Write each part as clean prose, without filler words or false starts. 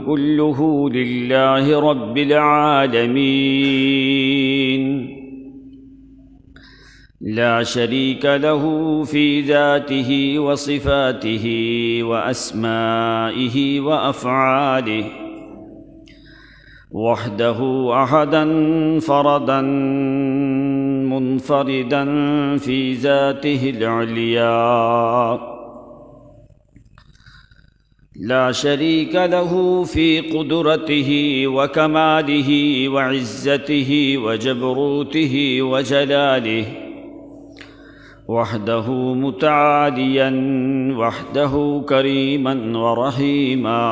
كله لله رب العالمين لا شريك له في ذاته وصفاته وأسمائه وأفعاله وحده أحدا فردا منفردا في ذاته العليا لا شريك له في قدرته وكماله وعزته وجبروته وجلاله وحده متعاليا وحده كريما ورحيما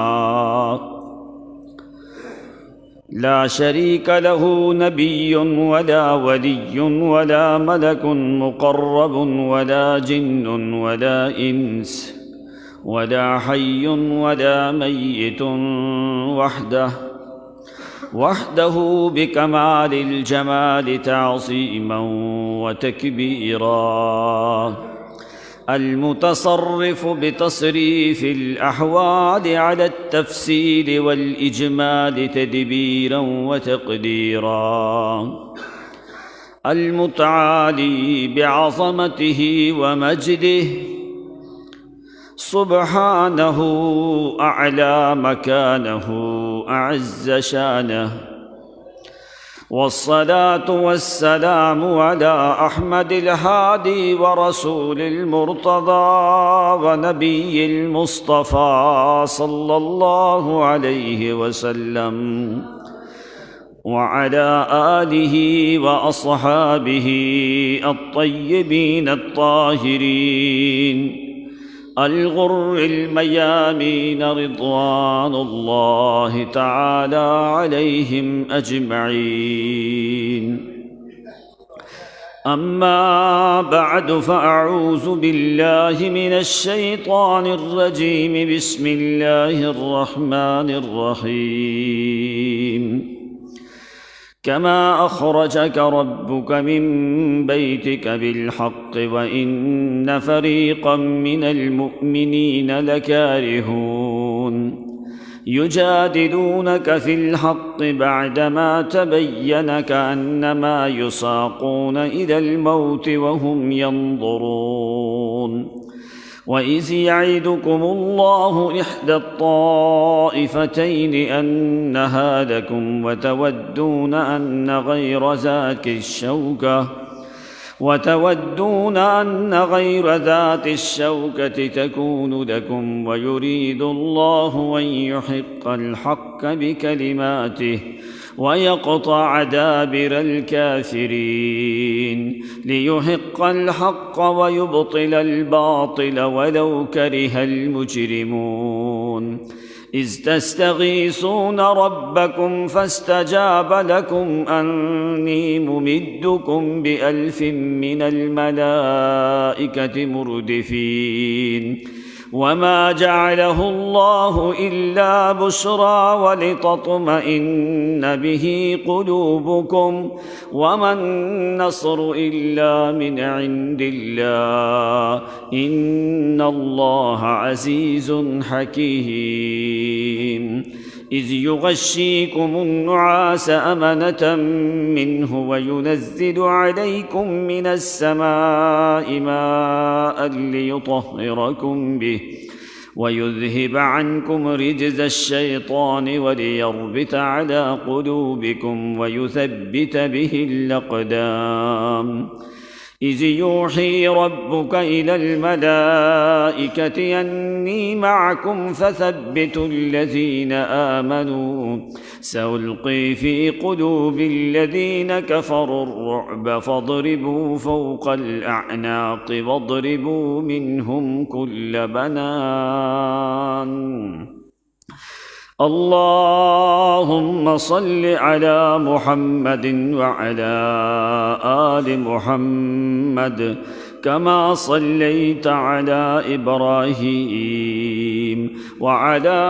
لا شريك له نبي ولا ولي ولا ملك مقرب ولا جن ولا إنس ولا حي ولا ميت وحده بكمال الجمال تعظيما وتكبيرا المتصرف بتصريف الأحوال على التفصيل والإجمال تدبيرا وتقديرا المتعالي بعظمته ومجده سبحانه أعلى مكانه أعز شانه والصلاة والسلام على أحمد الهادي ورسول المرتضى ونبي المصطفى صلى الله عليه وسلم وعلى آله وأصحابه الطيبين الطاهرين الغر الميامين رضوان الله تعالى عليهم أجمعين أما بعد فأعوذ بالله من الشيطان الرجيم بسم الله الرحمن الرحيم كما أخرجك ربك من بيتك بالحق وإن فريقا من المؤمنين لكارهون يجادلونك في الحق بعدما تبين كأنما يساقون إلى الموت وهم ينظرون وإذ يعدكم الله إحدى الطائفتين أنها لكم وتودون أن غير ذات الشوكة تكون لكم ويريد الله أن يحق الحق بكلماته ويقطع دابر الكافرين ليحق الحق ويبطل الباطل ولو كره المجرمون إذ تستغيثون ربكم فاستجاب لكم أني ممدكم ب1000 من الملائكة مردفين وما جعله الله إلا بشرى ولتطمئن به قلوبكم وما النصر إلا من عند الله إن الله عزيز حكيم إذ يغشيكم النعاس أمنة منه وينزل عليكم من السماء ماء ليطهركم به ويذهب عنكم رجز الشيطان وليربط على قلوبكم ويثبت به الأقدام إذ يوحي ربك إلى الملائكة أني معكم فثبتوا الذين آمنوا سألقي في قلوب الذين كفروا الرعب فاضربوا فوق الأعناق واضربوا منهم كل بنان اللهم صل على محمد وعلى آل محمد كما صليت على إبراهيم وعلى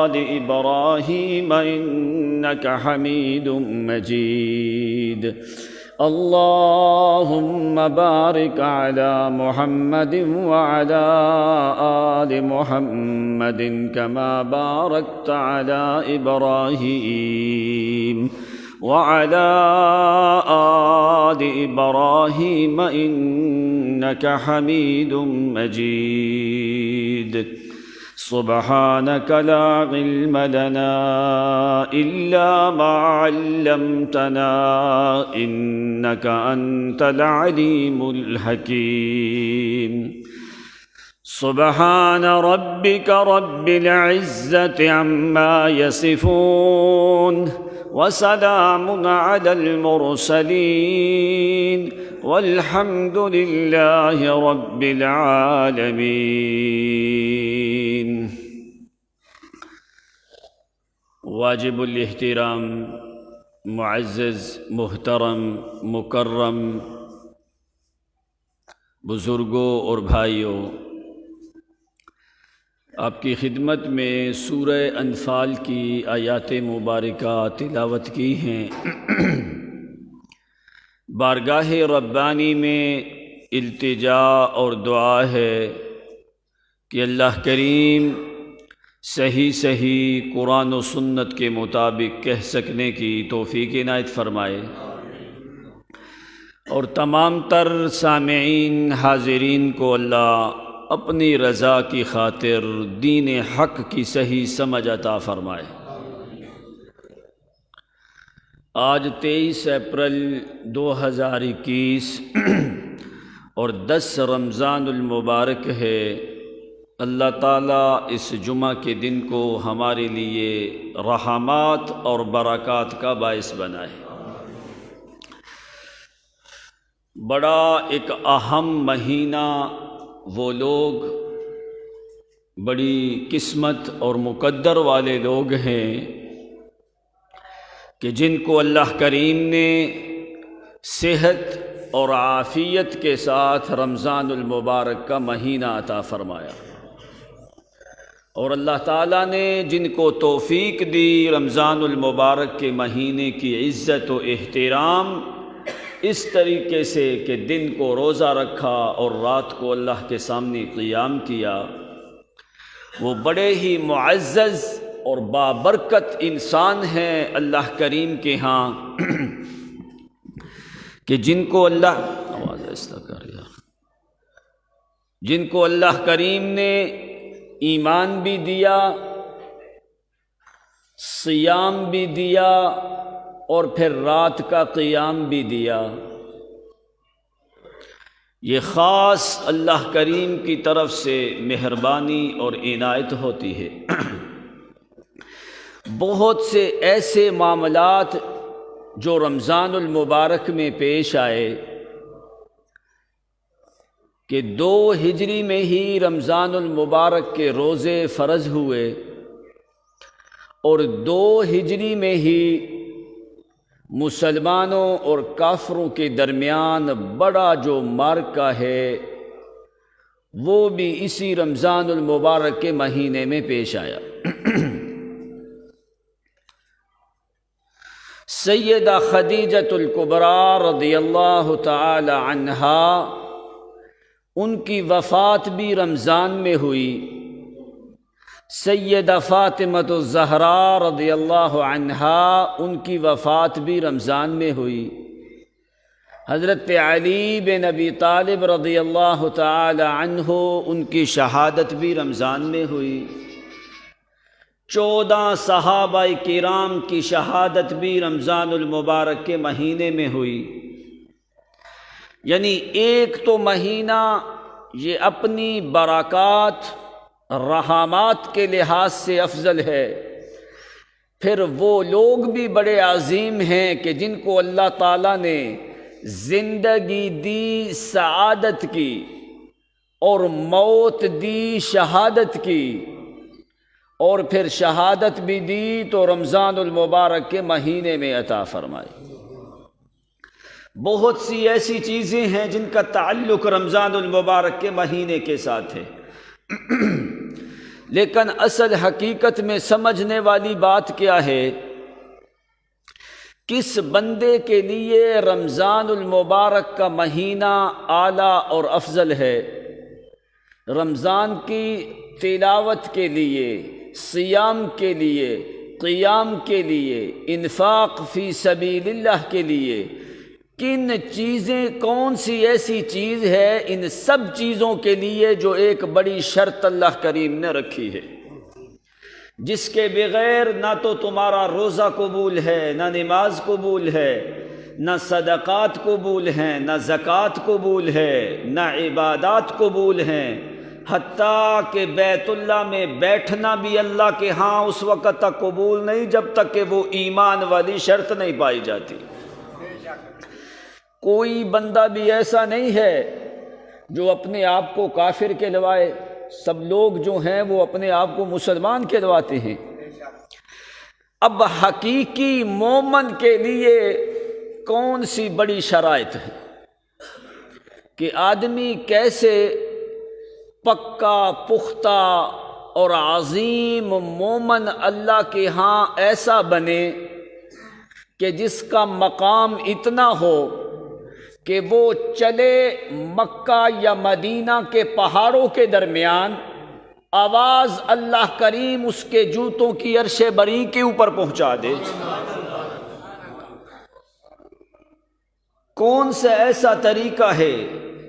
آل إبراهيم إنك حميد مجيد اللهم بارك على محمد وعلى آل محمد كما باركت على إبراهيم وعلى آل إبراهيم إنك حميد مجيد. سبحانك لا علم لنا إلا ما علمتنا إنك أنت العليم الحكيم. سبحان ربك رب العزة عما يصفون وسلام على المرسلين والحمد لله رب العالمين. واجب الاحترام، معزز، محترم، مکرم بزرگوں اور بھائیوں، آپ کی خدمت میں سورہ انفال کی آیات مبارکہ تلاوت کی ہیں۔ بارگاہ ربانی میں التجا اور دعا ہے کہ اللہ کریم صحیح قرآن و سنت کے مطابق کہہ سکنے کی توفیق عنایت فرمائے، اور تمام تر سامعین حاضرین کو اللہ اپنی رضا کی خاطر دین حق کی صحیح سمجھ عطا فرمائے۔ آج 23 اپریل 2021 اور 10 رمضان المبارک ہے۔ اللہ تعالیٰ اس جمعہ کے دن کو ہمارے لیے رحمات اور برکات کا باعث بنائے۔ بڑا ایک اہم مہینہ، وہ لوگ بڑی قسمت اور مقدر والے لوگ ہیں کہ جن کو اللہ کریم نے صحت اور عافیت کے ساتھ رمضان المبارک کا مہینہ عطا فرمایا، اور اللہ تعالیٰ نے جن کو توفیق دی رمضان المبارک کے مہینے کی عزت و احترام اس طریقے سے کہ دن کو روزہ رکھا اور رات کو اللہ کے سامنے قیام کیا، وہ بڑے ہی معزز اور بابرکت انسان ہیں اللہ کریم کے ہاں، کہ جن کو اللہ کریم نے ایمان بھی دیا، صیام بھی دیا، اور پھر رات کا قیام بھی دیا۔ یہ خاص اللہ کریم کی طرف سے مہربانی اور عنایت ہوتی ہے۔ بہت سے ایسے معاملات جو رمضان المبارک میں پیش آئے کہ 2 ہجری میں ہی رمضان المبارک کے روزے فرض ہوئے، اور 2 ہجری میں ہی مسلمانوں اور کافروں کے درمیان بڑا جو معرکہ ہے وہ بھی اسی رمضان المبارک کے مہینے میں پیش آیا۔ سیدہ خدیجۃ الکبریٰ رضی اللہ تعالی عنہا، ان کی وفات بھی رمضان میں ہوئی۔ سیدہ فاطمہ الزہراء رضی اللہ عنہا، ان کی وفات بھی رمضان میں ہوئی۔ حضرت علی بن ابی طالب رضی اللہ تعالی عنہ، ان کی شہادت بھی رمضان میں ہوئی۔ 14 صحابہ کرام کی شہادت بھی رمضان المبارک کے مہینے میں ہوئی۔ یعنی ایک تو مہینہ یہ اپنی برکات، رحمات کے لحاظ سے افضل ہے، پھر وہ لوگ بھی بڑے عظیم ہیں کہ جن کو اللہ تعالیٰ نے زندگی دی سعادت کی اور موت دی شہادت کی، اور پھر شہادت بھی دی تو رمضان المبارک کے مہینے میں عطا فرمائی۔ بہت سی ایسی چیزیں ہیں جن کا تعلق رمضان المبارک کے مہینے کے ساتھ ہے، لیکن اصل حقیقت میں سمجھنے والی بات کیا ہے کس بندے کے لیے رمضان المبارک کا مہینہ اعلیٰ اور افضل ہے؟ رمضان کی تلاوت کے لیے، صیام کے لیے، قیام کے لیے، انفاق فی سبیل اللہ کے لیے کن چیزیں، کون سی ایسی چیز ہے ان سب چیزوں کے لیے جو ایک بڑی شرط اللہ کریم نے رکھی ہے، جس کے بغیر نہ تو تمہارا روزہ قبول ہے، نہ نماز قبول ہے، نہ صدقات قبول ہیں، نہ زکوٰۃ قبول ہے، نہ عبادات قبول ہیں، حتیٰ کہ بیت اللہ میں بیٹھنا بھی اللہ کے ہاں اس وقت تک قبول نہیں جب تک کہ وہ ایمان والی شرط نہیں پائی جاتی۔ کوئی بندہ بھی ایسا نہیں ہے جو اپنے آپ کو کافر کہلوائے، سب لوگ جو ہیں وہ اپنے آپ کو مسلمان کہلواتے ہیں۔ اب حقیقی مومن کے لیے کون سی بڑی شرائط ہے کہ آدمی کیسے پکا، پختہ اور عظیم مومن اللہ کے ہاں ایسا بنے کہ جس کا مقام اتنا ہو کہ وہ چلے مکہ یا مدینہ کے پہاڑوں کے درمیان، آواز اللہ کریم اس کے جوتوں کی عرش بری کے اوپر پہنچا دے۔ کون سا ایسا طریقہ ہے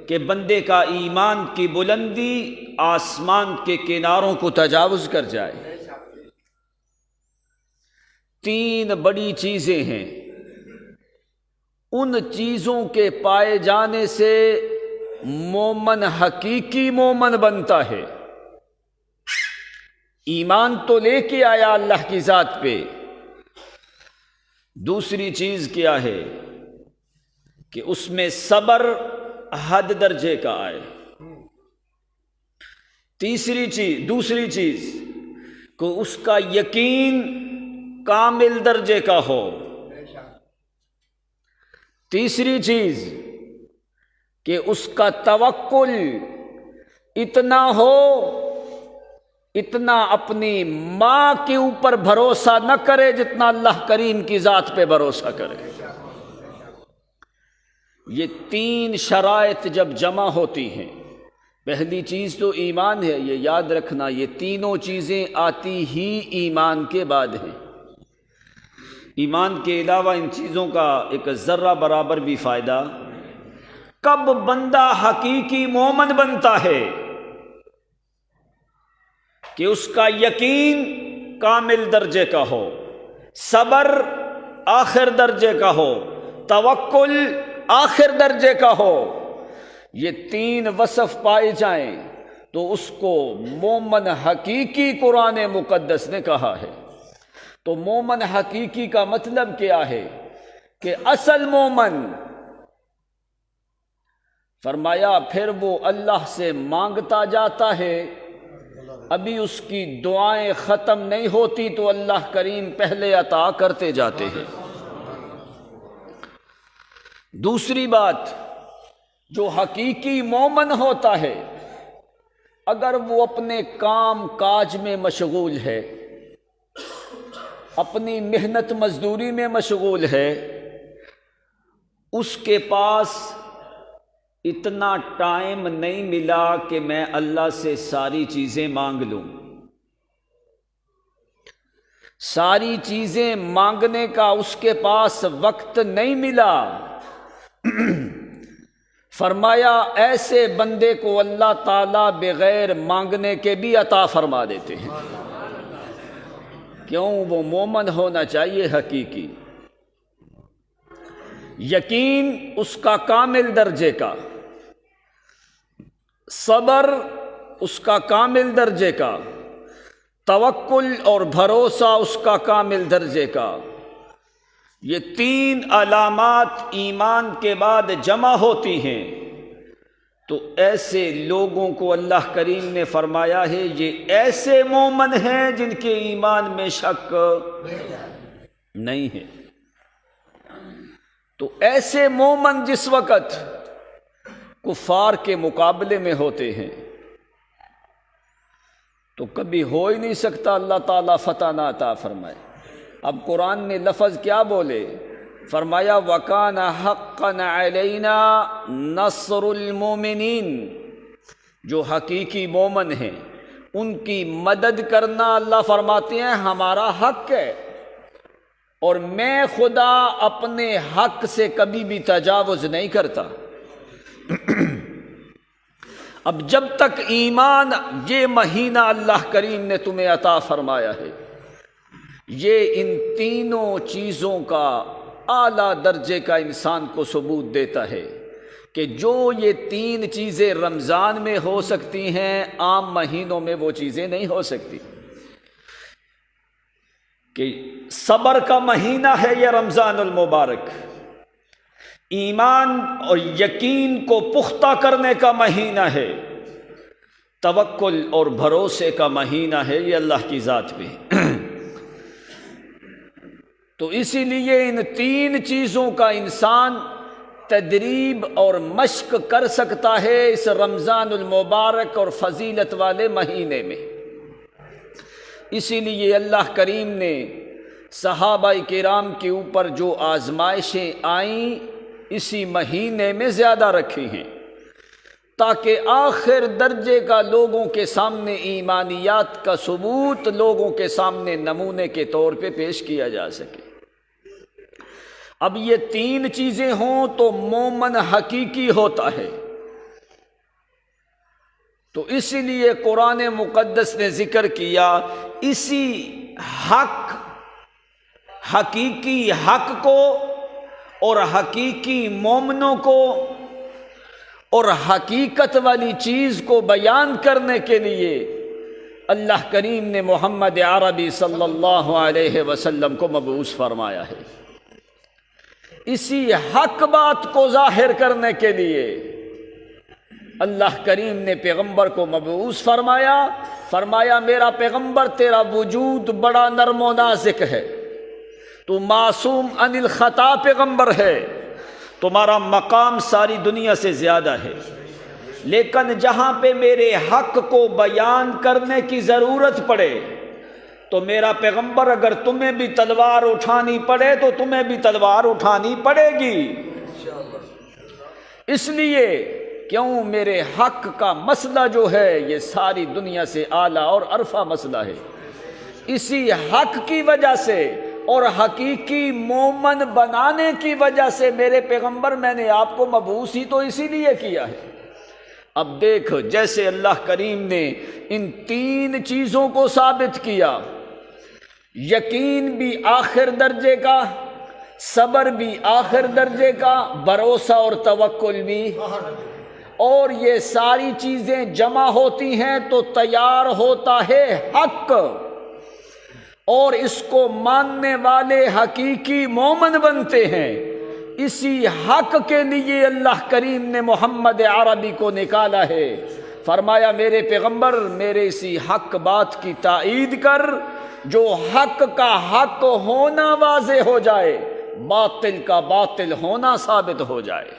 کہ بندے کا ایمان کی بلندی آسمان کے کناروں کو تجاوز کر جائے؟ تین بڑی چیزیں ہیں، ان چیزوں کے پائے جانے سے مومن حقیقی مومن بنتا ہے۔ ایمان تو لے کے آیا اللہ کی ذات پہ، دوسری چیز کیا ہے کہ اس میں صبر حد درجے کا آئے، دوسری چیز کہ اس کا یقین کامل درجے کا ہو، تیسری چیز کہ اس کا توکل اتنا ہو، اتنا اپنی ماں کے اوپر بھروسہ نہ کرے جتنا اللہ کریم کی ذات پہ بھروسہ کرے۔ یہ تین شرائط جب جمع ہوتی ہیں، پہلی چیز تو ایمان ہے، یہ یاد رکھنا، یہ تینوں چیزیں آتی ہی ایمان کے بعد ہیں۔ ایمان کے علاوہ ان چیزوں کا ایک ذرہ برابر بھی فائدہ۔ کب بندہ حقیقی مومن بنتا ہے کہ اس کا یقین کامل درجے کا ہو، صبر آخر درجے کا ہو، توکل آخر درجے کا ہو۔ یہ تین وصف پائے جائیں تو اس کو مومن حقیقی قرآن مقدس نے کہا ہے۔ تو مومن حقیقی کا مطلب کیا ہے کہ اصل مومن، فرمایا پھر وہ اللہ سے مانگتا جاتا ہے، ابھی اس کی دعائیں ختم نہیں ہوتی تو اللہ کریم پہلے عطا کرتے جاتے ہیں۔ دوسری بات، جو حقیقی مومن ہوتا ہے اگر وہ اپنے کام کاج میں مشغول ہے، اپنی محنت مزدوری میں مشغول ہے، اس کے پاس اتنا ٹائم نہیں ملا کہ میں اللہ سے ساری چیزیں مانگ لوں، ساری چیزیں مانگنے کا اس کے پاس وقت نہیں ملا۔ فرمایا ایسے بندے کو اللہ تعالیٰ بغیر مانگنے کے بھی عطا فرما دیتے ہیں۔ کیوں؟ وہ مومن ہونا چاہیے حقیقی، یقین اس کا کامل درجے کا، صبر اس کا کامل درجے کا، توکل اور بھروسہ اس کا کامل درجے کا۔ یہ تین علامات ایمان کے بعد جمع ہوتی ہیں تو ایسے لوگوں کو اللہ کریم نے فرمایا ہے یہ ایسے مومن ہیں جن کے ایمان میں شک نہیں ہے۔ تو ایسے مومن جس وقت کفار کے مقابلے میں ہوتے ہیں تو کبھی ہو ہی نہیں سکتا اللہ تعالیٰ فتح نہ عطا فرمائے۔ اب قرآن نے لفظ کیا بولے فرمایا وَكَانَ حَقًّا عَلَيْنَا نَصْرُ الْمُؤْمِنِينَ، جو حقیقی مومن ہیں ان کی مدد کرنا اللہ فرماتے ہیں ہمارا حق ہے، اور میں خدا اپنے حق سے کبھی بھی تجاوز نہیں کرتا۔ اب جب تک ایمان، یہ مہینہ اللہ کریم نے تمہیں عطا فرمایا ہے، یہ ان تینوں چیزوں کا اعلیٰ درجے کا انسان کو ثبوت دیتا ہے کہ جو یہ تین چیزیں رمضان میں ہو سکتی ہیں عام مہینوں میں وہ چیزیں نہیں ہو سکتی۔ کہ صبر کا مہینہ ہے یہ رمضان المبارک، ایمان اور یقین کو پختہ کرنے کا مہینہ ہے، توکل اور بھروسے کا مہینہ ہے یہ اللہ کی ذات پہ۔ تو اسی لیے ان تین چیزوں کا انسان تدریب اور مشق کر سکتا ہے اس رمضان المبارک اور فضیلت والے مہینے میں۔ اسی لیے اللہ کریم نے صحابہ کرام کے اوپر جو آزمائشیں آئیں اسی مہینے میں زیادہ رکھی ہیں، تاکہ آخر درجے کا لوگوں کے سامنے ایمانیات کا ثبوت لوگوں کے سامنے نمونے کے طور پہ پیش کیا جا سکے۔ اب یہ تین چیزیں ہوں تو مومن حقیقی ہوتا ہے۔ تو اسی لیے قرآن مقدس نے ذکر کیا اسی حق، حقیقی حق کو اور حقیقی مومنوں کو اور حقیقت والی چیز کو بیان کرنے کے لیے اللہ کریم نے محمد عربی صلی اللہ علیہ وسلم کو مبعوث فرمایا ہے۔ اسی حق بات کو ظاہر کرنے کے لیے اللہ کریم نے پیغمبر کو مبعوث فرمایا میرا پیغمبر تیرا وجود بڑا نرم و نازک ہے، تو معصوم عن الخطا پیغمبر ہے، تمہارا مقام ساری دنیا سے زیادہ ہے، لیکن جہاں پہ میرے حق کو بیان کرنے کی ضرورت پڑے تو میرا پیغمبر اگر تمہیں بھی تلوار اٹھانی پڑے تو تمہیں بھی تلوار اٹھانی پڑے گی۔ اس لیے کیوں میرے حق کا مسئلہ جو ہے یہ ساری دنیا سے اعلیٰ اور عرفہ مسئلہ ہے، اسی حق کی وجہ سے اور حقیقی مومن بنانے کی وجہ سے میرے پیغمبر میں نے آپ کو مبعوث ہی تو اسی لیے کیا ہے۔ اب دیکھ جیسے اللہ کریم نے ان تین چیزوں کو ثابت کیا، یقین بھی آخر درجے کا، صبر بھی آخر درجے کا، بھروسہ اور توکل بھی، اور یہ ساری چیزیں جمع ہوتی ہیں تو تیار ہوتا ہے حق، اور اس کو ماننے والے حقیقی مومن بنتے ہیں۔ اسی حق کے لیے اللہ کریم نے محمد عربی کو نکالا ہے، فرمایا میرے پیغمبر میرے اسی حق بات کی تائید کر جو حق کا حق ہونا واضح ہو جائے، باطل کا باطل ہونا ثابت ہو جائے۔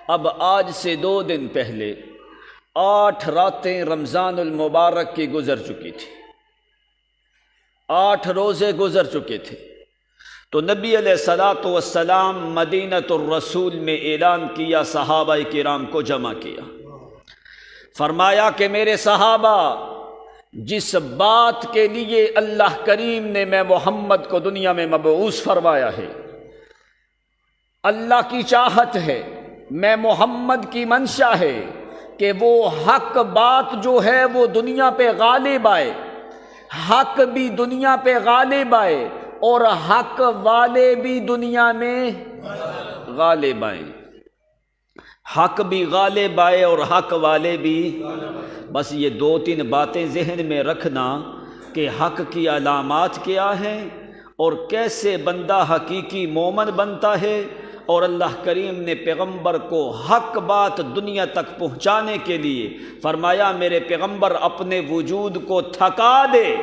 اب آج سے 2 دن پہلے 8 راتیں رمضان المبارک کی گزر چکی تھی، 8 روزے گزر چکے تھے، تو نبی علیہ الصلاۃ والسلام مدینۃ الرسول میں اعلان کیا، صحابہ کرام کو جمع کیا، فرمایا کہ میرے صحابہ جس بات کے لیے اللہ کریم نے میں محمد کو دنیا میں مبعوث فرمایا ہے، اللہ کی چاہت ہے، میں محمد کی منشا ہے کہ وہ حق بات جو ہے وہ دنیا پہ غالب آئے، حق بھی دنیا پہ غالب آئے اور حق والے بھی دنیا میں غالب آئیں، حق بھی غالب آئے اور حق والے بھی۔ بس یہ 2-3 باتیں ذہن میں رکھنا کہ حق کی علامات کیا ہیں اور کیسے بندہ حقیقی مومن بنتا ہے، اور اللہ کریم نے پیغمبر کو حق بات دنیا تک پہنچانے کے لیے فرمایا میرے پیغمبر اپنے وجود کو تھکا دے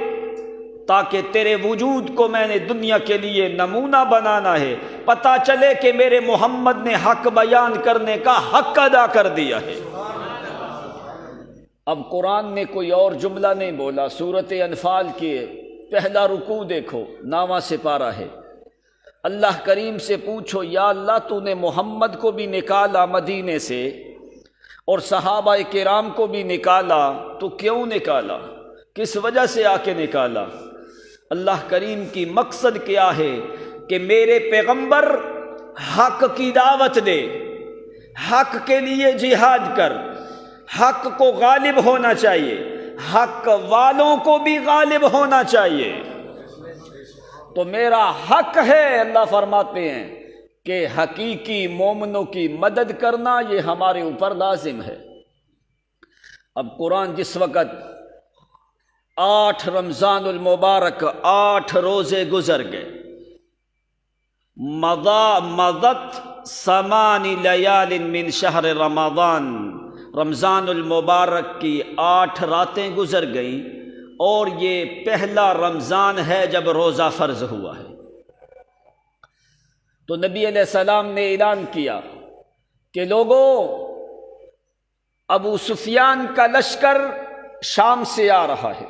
تاکہ تیرے وجود کو میں نے دنیا کے لیے نمونہ بنانا ہے، پتہ چلے کہ میرے محمد نے حق بیان کرنے کا حق ادا کر دیا ہے۔ اب قرآن نے کوئی اور جملہ نہیں بولا، سورۃ انفال کی پہلا رکوع دیکھو، 9واں سپارہ ہے، اللہ کریم سے پوچھو یا اللہ تو نے محمد کو بھی نکالا مدینے سے اور صحابہ کرام کو بھی نکالا، تو کیوں نکالا؟ کس وجہ سے آ کے نکالا؟ اللہ کریم کی مقصد کیا ہے کہ میرے پیغمبر حق کی دعوت دے، حق کے لیے جہاد کر، حق کو غالب ہونا چاہیے، حق والوں کو بھی غالب ہونا چاہیے۔ تو میرا حق ہے، اللہ فرماتے ہیں کہ حقیقی مومنوں کی مدد کرنا یہ ہمارے اوپر لازم ہے۔ اب قرآن جس وقت 8 رمضان المبارک 8 روزے گزر گئے، مضت 8 لیال من شہر رمضان، رمضان المبارک کی 8 راتیں گزر گئیں، اور یہ پہلا رمضان ہے جب روزہ فرض ہوا ہے۔ تو نبی علیہ السلام نے اعلان کیا کہ لوگوں، ابو سفیان کا لشکر شام سے آ رہا ہے،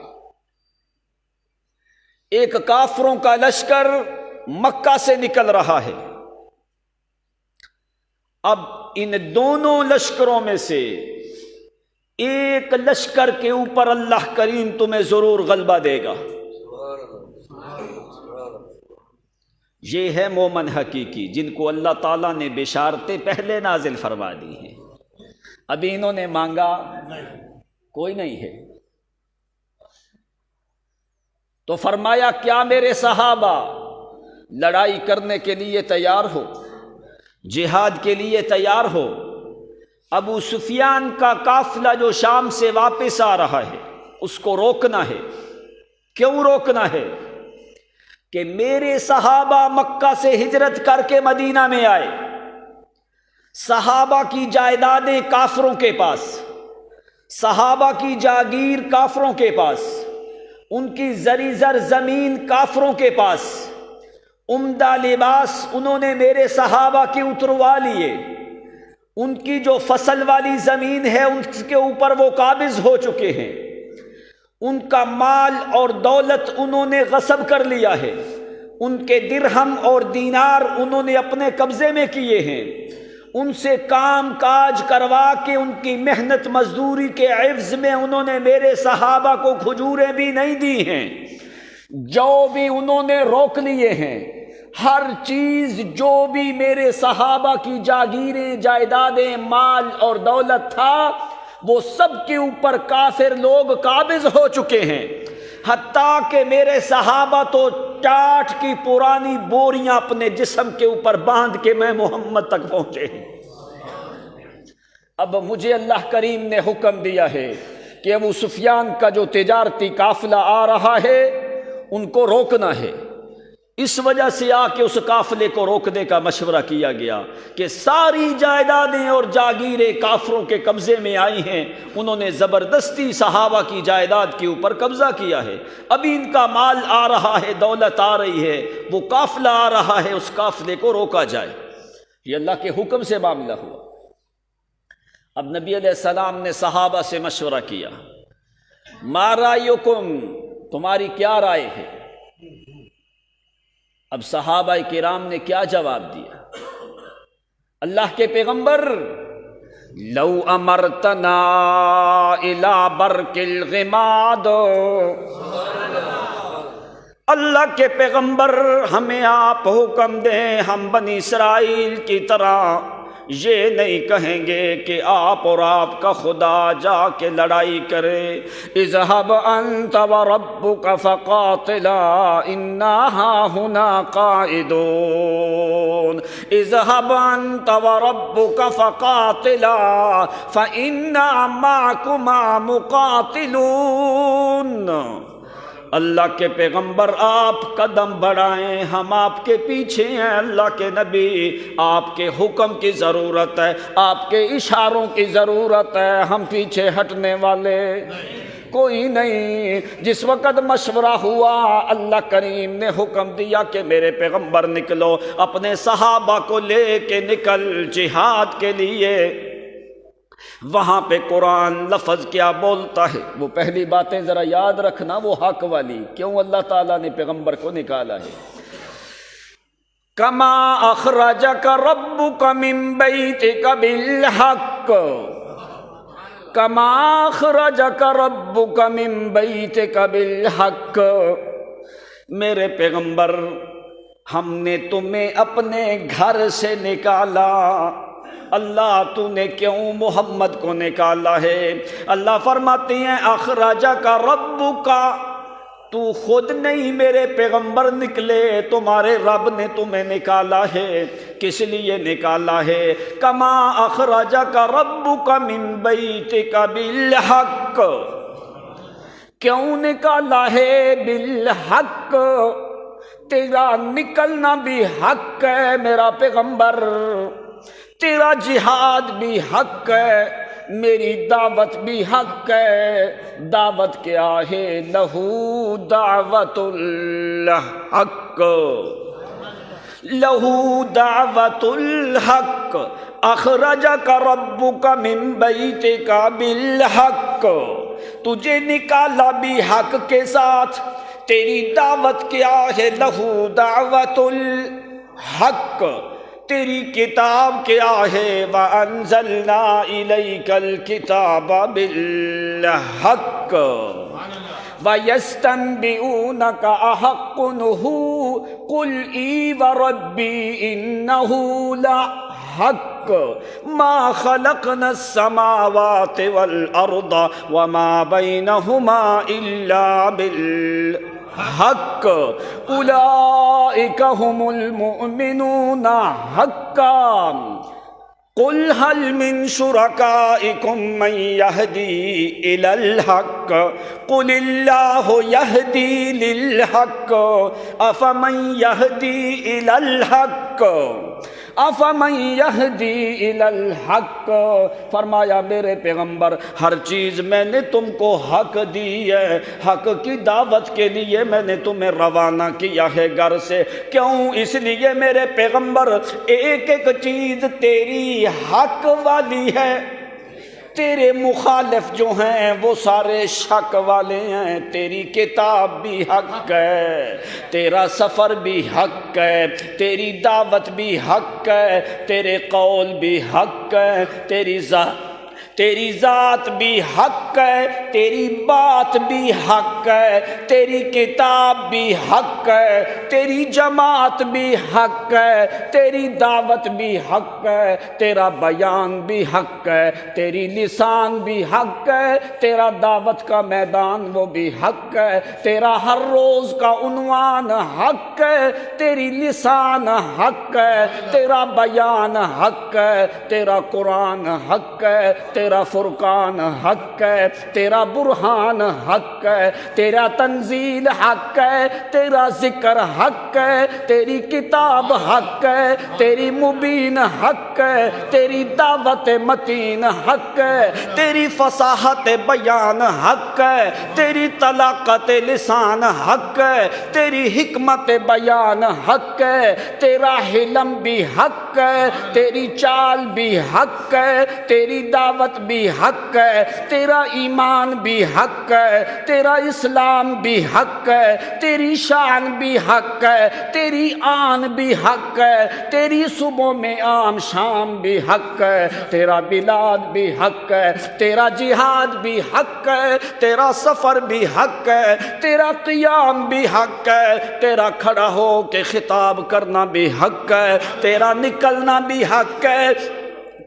ایک کافروں کا لشکر مکہ سے نکل رہا ہے۔ اب ان دونوں لشکروں میں سے ایک لشکر کے اوپر اللہ کریم تمہیں ضرور غلبہ دے گا۔ یہ ہے مومن حقیقی، جن کو اللہ تعالیٰ نے بشارتیں پہلے نازل فرما دی ہیں، ابھی انہوں نے مانگا کوئی نہیں ہے۔ تو فرمایا کیا میرے صحابہ لڑائی کرنے کے لیے تیار ہو، جہاد کے لیے تیار ہو؟ ابو سفیان کا قافلہ جو شام سے واپس آ رہا ہے اس کو روکنا ہے۔ کیوں روکنا ہے؟ کہ میرے صحابہ مکہ سے ہجرت کر کے مدینہ میں آئے، صحابہ کی جائیدادیں کافروں کے پاس، صحابہ کی جاگیر کافروں کے پاس، ان کی زری زر زمین کافروں کے پاس، عمدہ لباس انہوں نے میرے صحابہ کی اتروا لیے، ان کی جو فصل والی زمین ہے ان کے اوپر وہ قابض ہو چکے ہیں، ان کا مال اور دولت انہوں نے غصب کر لیا ہے، ان کے درہم اور دینار انہوں نے اپنے قبضے میں کیے ہیں، ان سے کام کاج کروا کے ان کی محنت مزدوری کے عوض میں انہوں نے میرے صحابہ کو کھجوریں بھی نہیں دی ہیں، جو بھی انہوں نے روک لیے ہیں، ہر چیز جو بھی میرے صحابہ کی جاگیریں جائیدادیں مال اور دولت تھا وہ سب کے اوپر کافر لوگ قابض ہو چکے ہیں، حتیٰ کہ میرے صحابہ تو ٹاٹ کی پرانی بوریاں اپنے جسم کے اوپر باندھ کے میں محمد تک پہنچے ہیں۔ اب مجھے اللہ کریم نے حکم دیا ہے کہ ابو سفیان کا جو تجارتی قافلہ آ رہا ہے ان کو روکنا ہے۔ اس وجہ سے آ کے اس قافلے کو روکنے کا مشورہ کیا گیا کہ ساری جائیدادیں اور جاگیریں کافروں کے قبضے میں آئی ہیں، انہوں نے زبردستی صحابہ کی جائیداد کے اوپر قبضہ کیا ہے، ابھی ان کا مال آ رہا ہے، دولت آ رہی ہے، وہ قافلہ آ رہا ہے، اس قافلے کو روکا جائے۔ یہ اللہ کے حکم سے معاملہ ہوا۔ اب نبی علیہ السلام نے صحابہ سے مشورہ کیا، ما رأیکم، تمہاری کیا رائے ہے؟ اب صحابہ کرام نے کیا جواب دیا؟ اللہ کے پیغمبر، لو امرتنا الی برق الغماد، اللہ کے پیغمبر ہمیں آپ حکم دیں، ہم بنی اسرائیل کی طرح یہ نہیں کہیں گے کہ آپ اور آپ کا خدا جا کے لڑائی کرے، اذهب انت وربک فقاتلا انا ہاہنا قاعدون، اذهب انت وربک فقاتلا فانا معکما مقاتلون۔ اللہ کے پیغمبر آپ قدم بڑھائیں، ہم آپ کے پیچھے ہیں، اللہ کے نبی آپ کے حکم کی ضرورت ہے، آپ کے اشاروں کی ضرورت ہے، ہم پیچھے ہٹنے والے کوئی نہیں۔ جس وقت مشورہ ہوا اللہ کریم نے حکم دیا کہ میرے پیغمبر نکلو، اپنے صحابہ کو لے کے نکل جہاد کے لیے۔ وہاں پہ قرآن لفظ کیا بولتا ہے، وہ پہلی باتیں ذرا یاد رکھنا، وہ حق والی، کیوں اللہ تعالیٰ نے پیغمبر کو نکالا ہے۔ کما اخرجک ربک من بیتک بالحق، کما اخرجک ربک من بیتک بالحق، میرے پیغمبر ہم نے تمہیں اپنے گھر سے نکالا۔ اللہ تو نے کیوں محمد کو نکالا ہے؟ اللہ فرماتے ہیں اخرجک ربک، تو خود نہیں میرے پیغمبر نکلے، تمہارے رب نے تمہیں نکالا ہے۔ کس لیے نکالا ہے؟ کما اخرجک ربک من بیتک بالحق، کیوں نکالا ہے؟ بالحق، تیرا نکلنا بھی حق ہے میرا پیغمبر، تیرا جہاد بھی حق ہے، میری دعوت بھی حق ہے۔ دعوت کیا ہے؟ لہو دعوت الحق، لہو دعوت الحق، اخرجک ربک من بیتک بالحق، تجھے نکالا بھی حق کے ساتھ، تیری دعوت کیا ہے؟ لہو دعوت الحق، تیری کتاب کیا ہے؟ وَأَنزَلْنَا إِلَيْكَ الْكِتَابَ بِالْحَقِّ وَيَسْتَنْبِئُونَكَ أَحَقٌّ هُوَ قُلْ إِي وَرَبِّي إِنَّهُ لَحَقٌّ مَا خَلَقْنَا السَّمَاوَاتِ وَالْأَرْضَ وَمَا بَيْنَهُمَا إِلَّا بِالْحَقِّ أُولَئِكَ هُمُ الْمُؤْمِنُونَ حَقًّا قُلْ هَلْ مِنْ شُرَكَائِكُمْ مَنْ يَهْدِي إِلَى الْحَقِّ قُلِ اللَّهُ يَهْدِي لِلْحَقِّ أَفَمَنْ يَهْدِي إِلَى الْحَقِّ افمن یہدی الی الحق، فرمایا میرے پیغمبر ہر چیز میں نے تم کو حق دی ہے، حق کی دعوت کے لیے میں نے تمہیں روانہ کیا ہے گھر سے۔ کیوں؟ اس لیے میرے پیغمبر ایک ایک چیز تیری حق والی ہے، تیرے مخالف جو ہیں وہ سارے شک والے ہیں۔ تیری کتاب بھی حق ہے، تیرا سفر بھی حق ہے، تیری دعوت بھی حق ہے، تیرے قول بھی حق ہے، تیری ذات بھی حق ہے، تیری بات بھی حق ہے، تیری کتاب بھی حق ہے، تیری جماعت بھی حق ہے، تیری دعوت بھی حق ہے، تیرا بیان بھی حق ہے، تیری لسان بھی حق ہے، تیرا دعوت کا میدان وہ بھی حق ہے، تیرا ہر روز کا عنوان حق ہے، تیری لسان حق ہے، تیرا بیان حق ہے، تیرا قرآن حق ہے، تیرا فرقان حق ہے، تیرا برہان حق ہے، تیرا تنزیل حق ہے، تیرا ذکر حق ہے، تیری کتاب حق ہے، تیری مبین حق ہے، تیری دعوت متین حق ہے، تیری فصاحت بیان حق ہے، تیری طلاقت لسان حق ہے، تیری حکمت بیان حق ہے، تیرا حلم بھی حق ہے، تیری چال بھی حق ہے، تیری دعوت بھی حق ہے، تیرا ایمان بھی حق ہے، تیرا اسلام بھی حق ہے، تیری شان بھی حق ہے، تیری آن بھی حق ہے، تیری صبح میں عام شام بھی حق ہے، تیرا بلاد بھی حق ہے، تیرا جہاد بھی حق ہے، تیرا سفر بھی حق ہے، تیرا قیام بھی حق ہے، تیرا کھڑا ہو کے خطاب کرنا بھی حق ہے، تیرا نکلنا بھی حق ہے،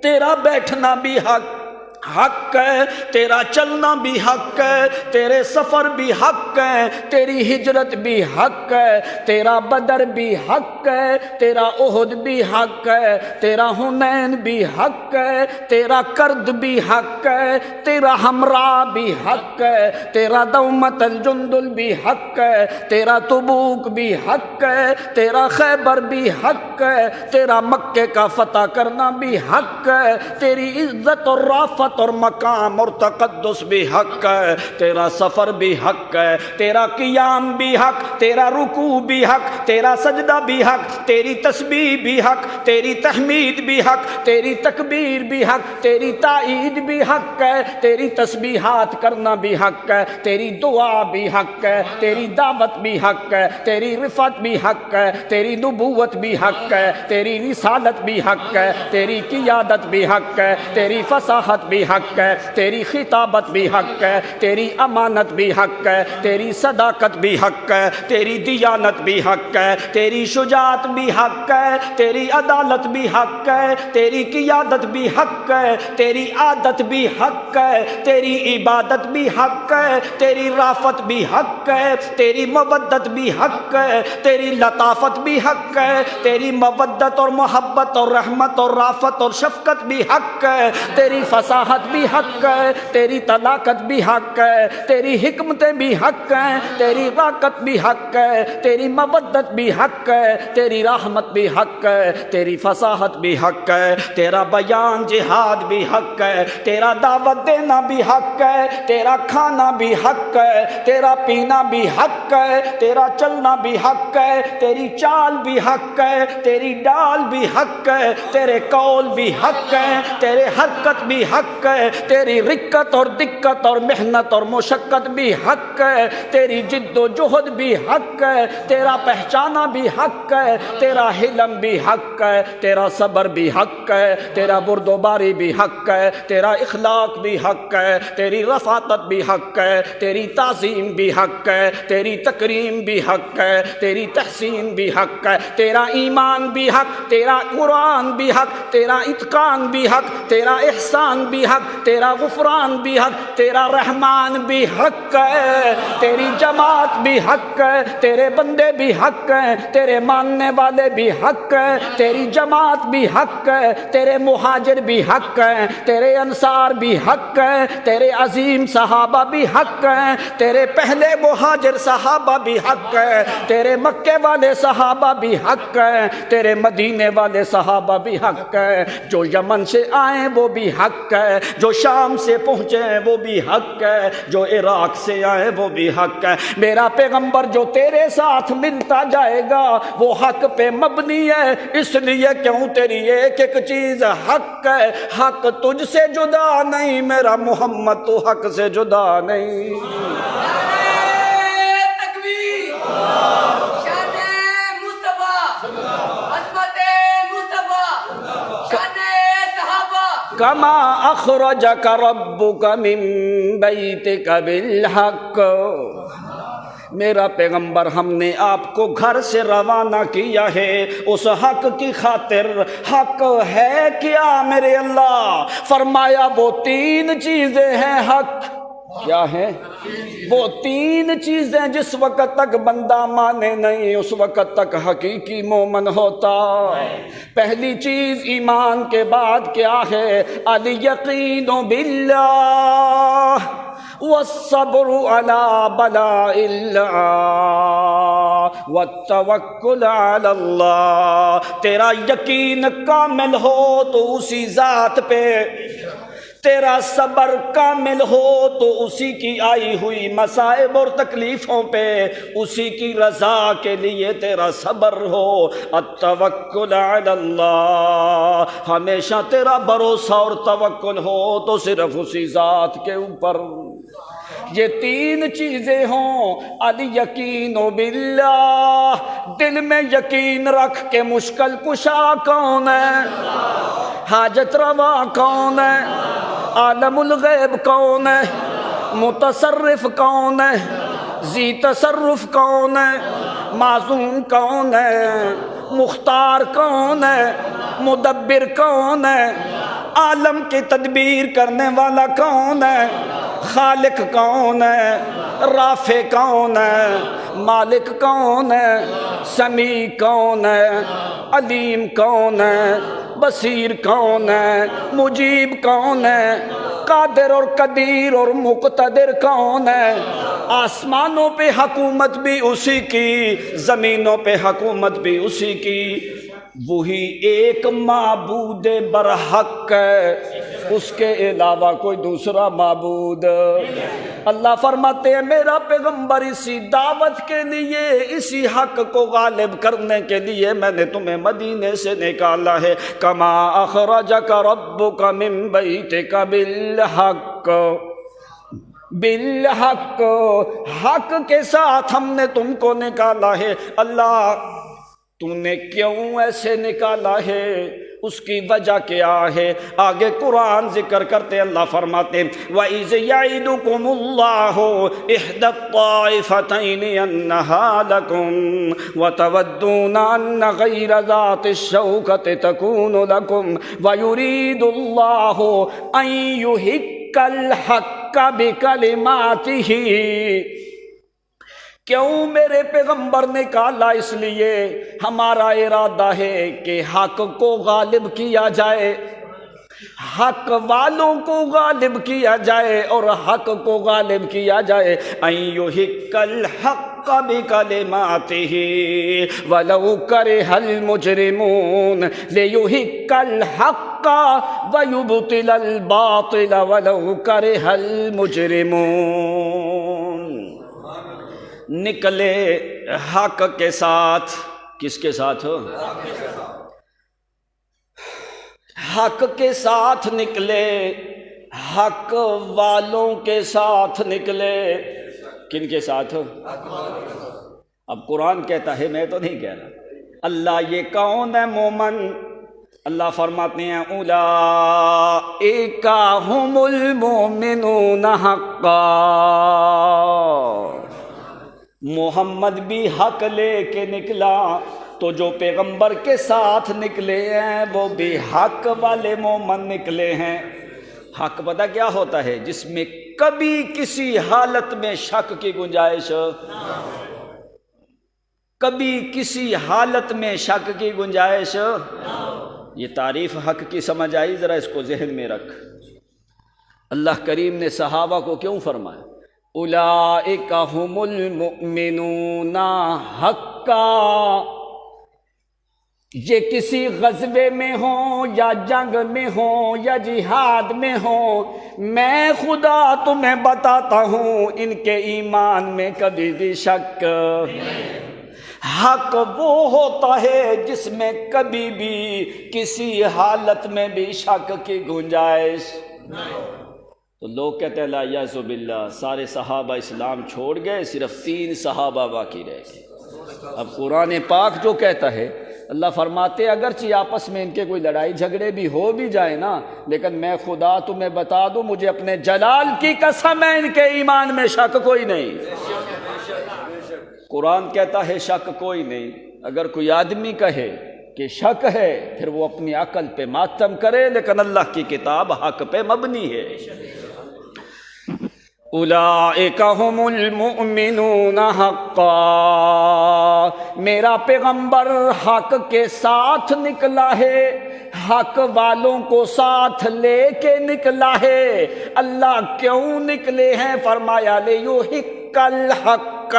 تیرا بیٹھنا بھی حق ہے، تیرا چلنا بھی حق ہے، تیرے سفر بھی حق ہے، تیری ہجرت بھی حق ہے، تیرا بدر بھی حق ہے، تیرا احد بھی حق ہے، تیرا حنین بھی حق ہے، تیرا کرد بھی حق ہے، تیرا ہمراہ بھی حق ہے، تیرا دومت الجندل بھی حق ہے، تیرا تبوک بھی حق ہے، تیرا خیبر بھی حق ہے، تیرا مکے کا فتح کرنا بھی حق ہے، تیری عزت اور رافت ذات اور مقام اور تقدس بھی حق ہے، تیرا سفر بھی حق ہے، تیرا قیام بھی حق، تیرا رکوع بھی حق، تیرا سجدہ بھی حق، تیری تسبیح بھی حق، تیری تحمید بھی حق، تیری تکبیر بھی حق، تیری تائید بھی حق ہے، تیری تسبیحات کرنا بھی حق ہے، تیری دعا بھی حق ہے، تیری دعوت بھی حق ہے، تیری رفعت بھی حق ہے، تیری نبوت بھی حق ہے، تیری رسالت بھی حق ہے، تیری قیادت بھی حق ہے، تیری فصاحت بھی حق ہے، تیری خطابت بھی حق ہے، تیری امانت بھی حق ہے، تیری صداقت بھی حق ہے، تیری دیانت بھی حق ہے، تیری شجاعت بھی حق ہے، تیری عدالت بھی حق ہے، تیری قیادت بھی حق ہے، تیری عادت بھی حق ہے، تیری عبادت بھی حق ہے، تیری رافت بھی حق ہے، تیری مودت بھی حق ہے، تیری لطافت بھی حق ہے، تیری مودت اور محبت اور رحمت اور رافت اور شفقت بھی حق ہے، تیری فصاحت بھی حق ہے، تیری طلاقت بھی حق ہے، تیری حکمتیں بھی حق ہیں، تیری طاقت بھی حق ہے، تیری مودت بھی حق ہے، تیری رحمت بھی حق ہے، تیری فصاحت بھی حق ہے، تیرا بیان جہاد بھی حق ہے، تیرا دعوت دینا بھی حق ہے، تیرا کھانا بھی حق ہے، تیرا پینا بھی حق ہے، تیرا چلنا بھی حق ہے، تیری چال بھی حق ہے، تیری ڈال بھی حق ہے، تیرے قول بھی حق ہے، تیرے حرکت بھی حق ہے، تیری رکت اور دقت اور محنت اور مشقت بھی حق ہے، تیری جد و جہد بھی حق ہے، تیرا پہچانا بھی حق ہے، تیرا حلم بھی حق ہے، تیرا صبر بھی حق ہے، تیرا بردباری بھی حق ہے، تیرا اخلاق بھی حق ہے، تیری رفاقت بھی حق ہے، تیری تعظیم بھی حق ہے، تیری تکریم بھی حق ہے، تیری تحسین بھی حق ہے، تیرا ایمان بھی حق، تیرا قرآن بھی حق، تیرا اتقان بھی حق، تیرا احسان بھی حق، تیرا غفران بھی حق، تیرا رحمان بھی حق ہے، تیری جماعت بھی حق ہے، تیرے بندے بھی حق ہیں، تیرے ماننے والے بھی حق ہیں، تیری جماعت بھی حق ہے، تیرے مہاجر بھی حق ہیں، تیرے انصار بھی حق ہیں، تیرے عظیم صحابہ بھی حق ہیں، تیرے پہلے مہاجر صحابہ بھی حق ہیں، تیرے مکے والے صحابہ بھی حق ہیں، تیرے مدینے والے صحابہ بھی حق ہیں، جو یمن سے آئیں وہ بھی حق ہے، جو شام سے پہنچے وہ بھی حق ہے، جو عراق سے آئے وہ بھی حق ہے، میرا پیغمبر جو تیرے ساتھ ملتا جائے گا وہ حق پہ مبنی ہے، اس لیے کیوں تیری ایک ایک چیز حق ہے، حق تجھ سے جدا نہیں، میرا محمد تو حق سے جدا نہیں۔ کما اخرجک ربک من بیتک بالحق، میرا پیغمبر ہم نے آپ کو گھر سے روانہ کیا ہے اس حق کی خاطر۔ حق ہے کیا میرے اللہ؟ فرمایا وہ تین چیزیں ہیں حق۔ کیا ہے وہ تین چیزیں جس وقت تک بندہ مانے نہیں اس وقت تک حقیقی مومن ہوتا۔ پہلی چیز ایمان کے بعد کیا ہے؟ الیقین باللہ والصبر علی بلاء اللہ والتوکل علی اللہ۔ تیرا یقین کامل ہو تو اسی ذات پہ، تیرا صبر کامل ہو تو اسی کی آئی ہوئی مصائب اور تکلیفوں پہ اسی کی رضا کے لیے تیرا صبر ہو۔ التوکل علی اللہ، ہمیشہ تیرا بھروسہ اور توکل ہو تو صرف اسی ذات کے اوپر۔ یہ تین چیزیں ہوں، الیقین باللہ، دل میں یقین رکھ کے مشکل کشا کون ہے، حاجت روا کون ہے، عالم الغیب کون ہے، متصرف کون ہے، ذی تصرف کون ہے، معصوم کون ہے، مختار کون ہے، مدبر کون ہے، عالم کی تدبیر کرنے والا کون ہے، خالق کون ہے، رافع کون ہے، مالک کون ہے، سمیع کون ہے، علیم کون ہے، بصیر کون ہے، مجیب کون ہے، قادر اور قدیر اور مقتدر کون ہے۔ آسمانوں پہ حکومت بھی اسی کی، زمینوں پہ حکومت بھی اسی کی، وہی ایک معبود برحق ہے۔ اس کے علاوہ کوئی دوسرا معبود۔ اللہ فرماتے ہیں میرا پیغمبر اسی دعوت کے لیے، اسی حق کو غالب کرنے کے لیے میں نے تمہیں مدینے سے نکالا ہے۔ کما اخرجک ربک من بیتک بالحق، بالحق، حق کے ساتھ ہم نے تم کو نکالا ہے۔ اللہ تو نے کیوں ایسے نکالا ہے، اس کی وجہ کیا ہے؟ آگے قرآن ذکر کرتے اللہ فرماتے ہیں وَإِذْ يَعِدُكُمُ اللَّهُ إِحْدَى الطَّائِفَتَيْنِ أَنَّهَا لَكُمْ وَتَوَدُّونَ أَنَّ غَيْرَ ذَاتِ الشَّوْكَةِ تَكُونُ لَكُمْ وَيُرِيدُ اللَّهُ أَن يُحِقَّ الْحَقَّ بِكَلِمَاتِهِ۔ کیوں میرے پیغمبر نے نکالا؟ اس لیے ہمارا ارادہ ہے کہ حق کو غالب کیا جائے، حق والوں کو غالب کیا جائے، اور حق کو غالب کیا جائے ان یحق الحق بکلماتہ ولو کرہ المجرمون، لیحق الحق ویبطل الباطل ولو کرہ المجرمون۔ نکلے حق کے ساتھ، کس کے ساتھ؟ حق کے ساتھ نکلے، حق والوں کے ساتھ نکلے۔ کن کے ساتھ؟ اب قرآن کہتا ہے، میں تو نہیں کہہ رہا۔ اللہ یہ کون ہے مومن؟ اللہ فرماتے ہیں اولئک ھم المؤمنون حقا۔ محمد بھی حق لے کے نکلا، تو جو پیغمبر کے ساتھ نکلے ہیں وہ بھی حق والے مومن نکلے ہیں۔ حق پتہ کیا ہوتا ہے؟ جس میں کبھی کسی حالت میں شک کی گنجائش، کبھی کسی حالت میں شک کی گنجائش۔ یہ تعریف حق کی سمجھ آئی؟ ذرا اس کو ذہن میں رکھ۔ اللہ کریم نے صحابہ کو کیوں فرمایا اولئک ھم المؤمنون حقا؟ یہ کسی غزوے میں ہوں یا جنگ میں ہوں یا جہاد میں ہوں، میں خدا تمہیں بتاتا ہوں ان کے ایمان میں کبھی بھی شک۔ حق وہ ہوتا ہے جس میں کبھی بھی کسی حالت میں بھی شک کی گنجائش۔ تو لوگ کہتے ہیں لا یعوذ باللہ، سارے صحابہ اسلام چھوڑ گئے، صرف 3 صحابہ باقی رہ گئے۔ اب قرآن پاک جو کہتا ہے، اللہ فرماتے اگرچہ آپس میں ان کے کوئی لڑائی جھگڑے بھی ہو بھی جائے نا، لیکن میں خدا تمہیں بتا دوں، مجھے اپنے جلال کی قسم ہے ان کے ایمان میں شک کوئی نہیں۔ قرآن کہتا ہے شک کوئی نہیں۔ اگر کوئی آدمی کہے کہ شک ہے، پھر وہ اپنی عقل پہ ماتم کرے، لیکن اللہ کی کتاب حق پہ مبنی ہے۔ اولئک ھم المؤمنون حقا، میرا پیغمبر حق کے ساتھ نکلا ہے، حق والوں کو ساتھ لے کے نکلا ہے۔ اللہ کیوں نکلے ہیں؟ فرمایا لیحق الحق،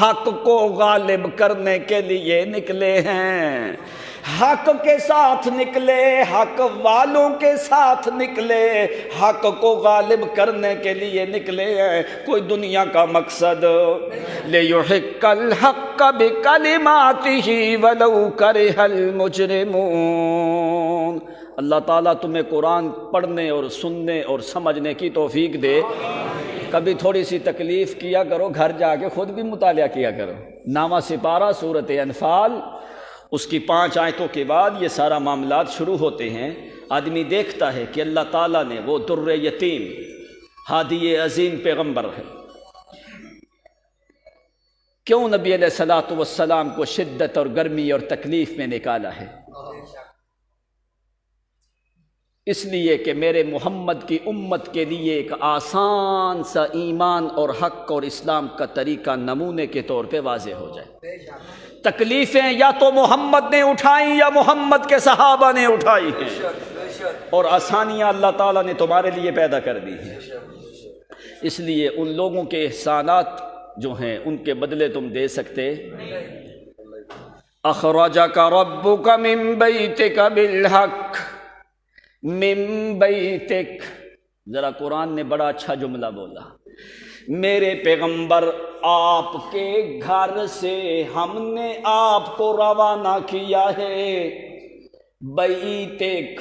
حق کو غالب کرنے کے لیے نکلے ہیں۔ حق کے ساتھ نکلے، حق والوں کے ساتھ نکلے، حق کو غالب کرنے کے لیے نکلے ہیں۔ کوئی دنیا کا مقصد لیحق الحق بکلماتہ ولو کرہ المجرمون۔ اللہ تعالیٰ تمہیں قرآن پڑھنے اور سننے اور سمجھنے کی توفیق دے۔ کبھی تھوڑی سی تکلیف کیا کرو، گھر جا کے خود بھی مطالعہ کیا کرو۔ 9واں سپارہ سورۃ انفال، اس کی 5 آیتوں کے بعد یہ سارا معاملات شروع ہوتے ہیں۔ آدمی دیکھتا ہے کہ اللہ تعالیٰ نے وہ در یتیم ہادی عظیم پیغمبر ہے، کیوں نبی علیہ الصلوۃ والسلام کو شدت اور گرمی اور تکلیف میں نکالا ہے؟ اس لیے کہ میرے محمد کی امت کے لیے ایک آسان سا ایمان اور حق اور اسلام کا طریقہ نمونے کے طور پہ واضح ہو جائے۔ تکلیفیں یا تو محمد نے اٹھائیں یا محمد کے صحابہ نے اٹھائی ہیں، اور آسانیاں اللہ تعالیٰ نے تمہارے لیے پیدا کر دی ہیں۔ اس لیے ان لوگوں کے احسانات جو ہیں ان کے بدلے تم دے سکتے۔ اخرجک ربک من بیتک بالحق، من بیتک، ذرا قرآن نے بڑا اچھا جملہ بولا، میرے پیغمبر آپ کے گھر سے ہم نے آپ کو روانہ کیا ہے۔ بیتک،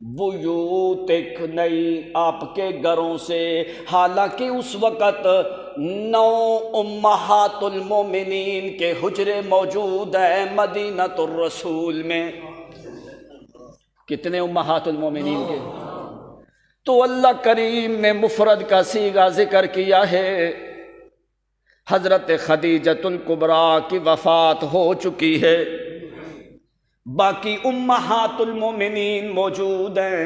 بیوتک نہیں، آپ کے گھروں سے، حالانکہ اس وقت 9 امہات المومنین کے حجرے موجود ہیں مدینہ الرسول میں۔ کتنے امہات المومنین کے؟ تو اللہ کریم نے مفرد کا صیغہ ذکر کیا ہے۔ حضرت خدیجۃ الکبریٰ کی وفات ہو چکی ہے، باقی امہات المومنین موجود ہیں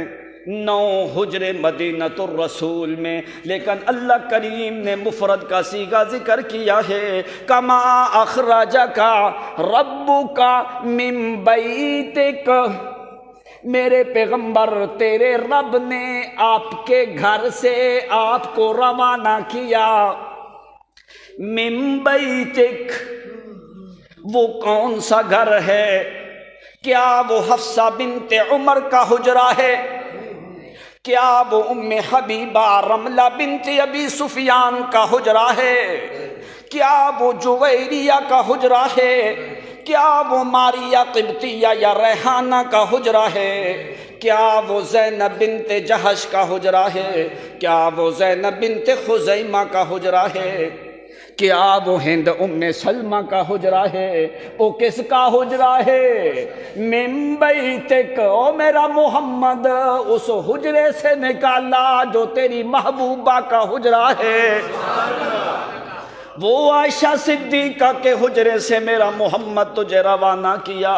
9 حجرے مدینہ الرسول میں، لیکن اللہ کریم نے مفرد کا صیغہ ذکر کیا ہے۔ کما اخرجک ربک من بیتک، میرے پیغمبر تیرے رب نے آپ کے گھر سے آپ کو روانہ کیا۔ من بیتک، وہ کون سا گھر ہے؟ کیا وہ حفصہ بنت عمر کا حجرہ ہے؟ کیا وہ ام حبیبہ رملہ بنت ابی سفیان کا حجرہ ہے؟ کیا وہ جویریہ کا حجرہ ہے؟ کیا وہ ماریہ قبطیہ یا ریحانہ کا حجرہ ہے؟ کیا وہ زینب بنت جہش کا حجرہ ہے؟ کیا وہ زینب بنت خزیمہ کا حجرہ ہے؟ کیا وہ ہند ام سلمہ کا حجرہ ہے؟ وہ کس کا حجرہ ہے؟ من بیتک، او میرا محمد اس حجرے سے نکالا جو تیری محبوبہ کا حجرہ ہے۔ وہ عائشہ صدیقہ کے حجرے سے میرا محمد تجھے روانہ کیا۔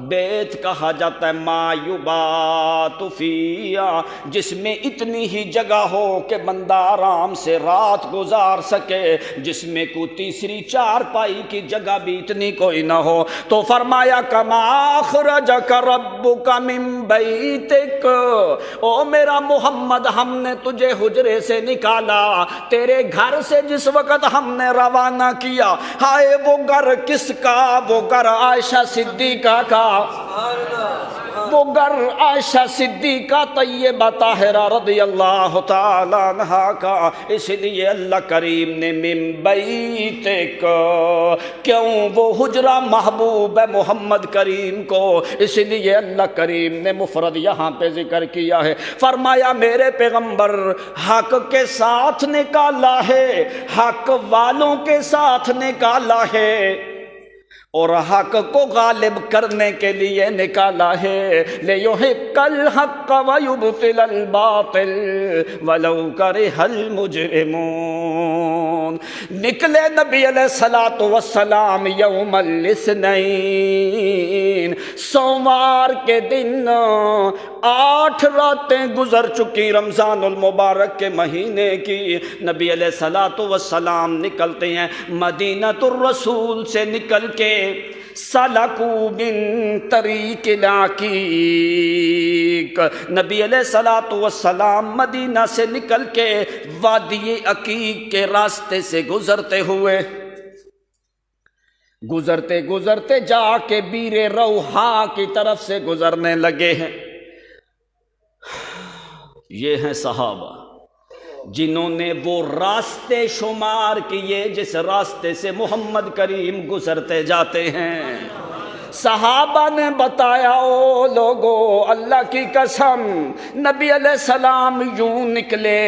بیت کہا جاتا ہے ما یبات فیہا، جس میں اتنی ہی جگہ ہو کہ بندہ آرام سے رات گزار سکے، جس میں کوئی تیسری چارپائی کی جگہ بھی اتنی کوئی نہ ہو۔ تو فرمایا کما اخرجک ربک من بیتک، او میرا محمد ہم نے تجھے حجرے سے نکالا، تیرے گھر سے جس وقت ہم نے روانہ کیا، ہائے وہ گھر کس کا؟ وہ گھر عائشہ صدیقہ کا، وہ گھر عائشہ صدیقہ طیبہ طاہرہ رضی اللہ تعالی عنہا کا۔ اس لیے اللہ کریم نے من بیتک، کیوں؟ وہ حجرہ محبوب محمد کریم کو، اس لیے اللہ کریم نے مفرد یہاں پہ ذکر کیا ہے۔ فرمایا میرے پیغمبر حق کے ساتھ نکالا ہے، حق والوں کے ساتھ نکالا ہے، اور حق کو غالب کرنے کے لیے نکالا ہے۔ لِيُحِقَّ الْحَقَّ وَيُبْطِلَ الْبَاطِلَ وَلَوْ كَرِهَ الْمُجْرِمُونَ۔ نکلے نبی علیہ الصلوۃ والسلام یوم الاثنین، سوموار کے دن 8 راتیں گزر چکی رمضان المبارک کے مہینے کی۔ نبی علیہ الصلوۃ والسلام نکلتے ہیں مدینہ الرسول سے، نکل کے سلکو من طریق العقیق، نبی علیہ الصلوۃ والسلام مدینہ سے نکل کے وادی عقیق کے راستے سے گزرتے ہوئے، گزرتے گزرتے جا کے بیر روحا کی طرف سے گزرنے لگے ہیں۔ یہ ہیں صحابہ جنہوں نے وہ راستے شمار کیے جس راستے سے محمد کریم گزرتے جاتے ہیں۔ صحابہ نے بتایا او لوگو اللہ کی قسم، نبی علیہ السلام یوں نکلے،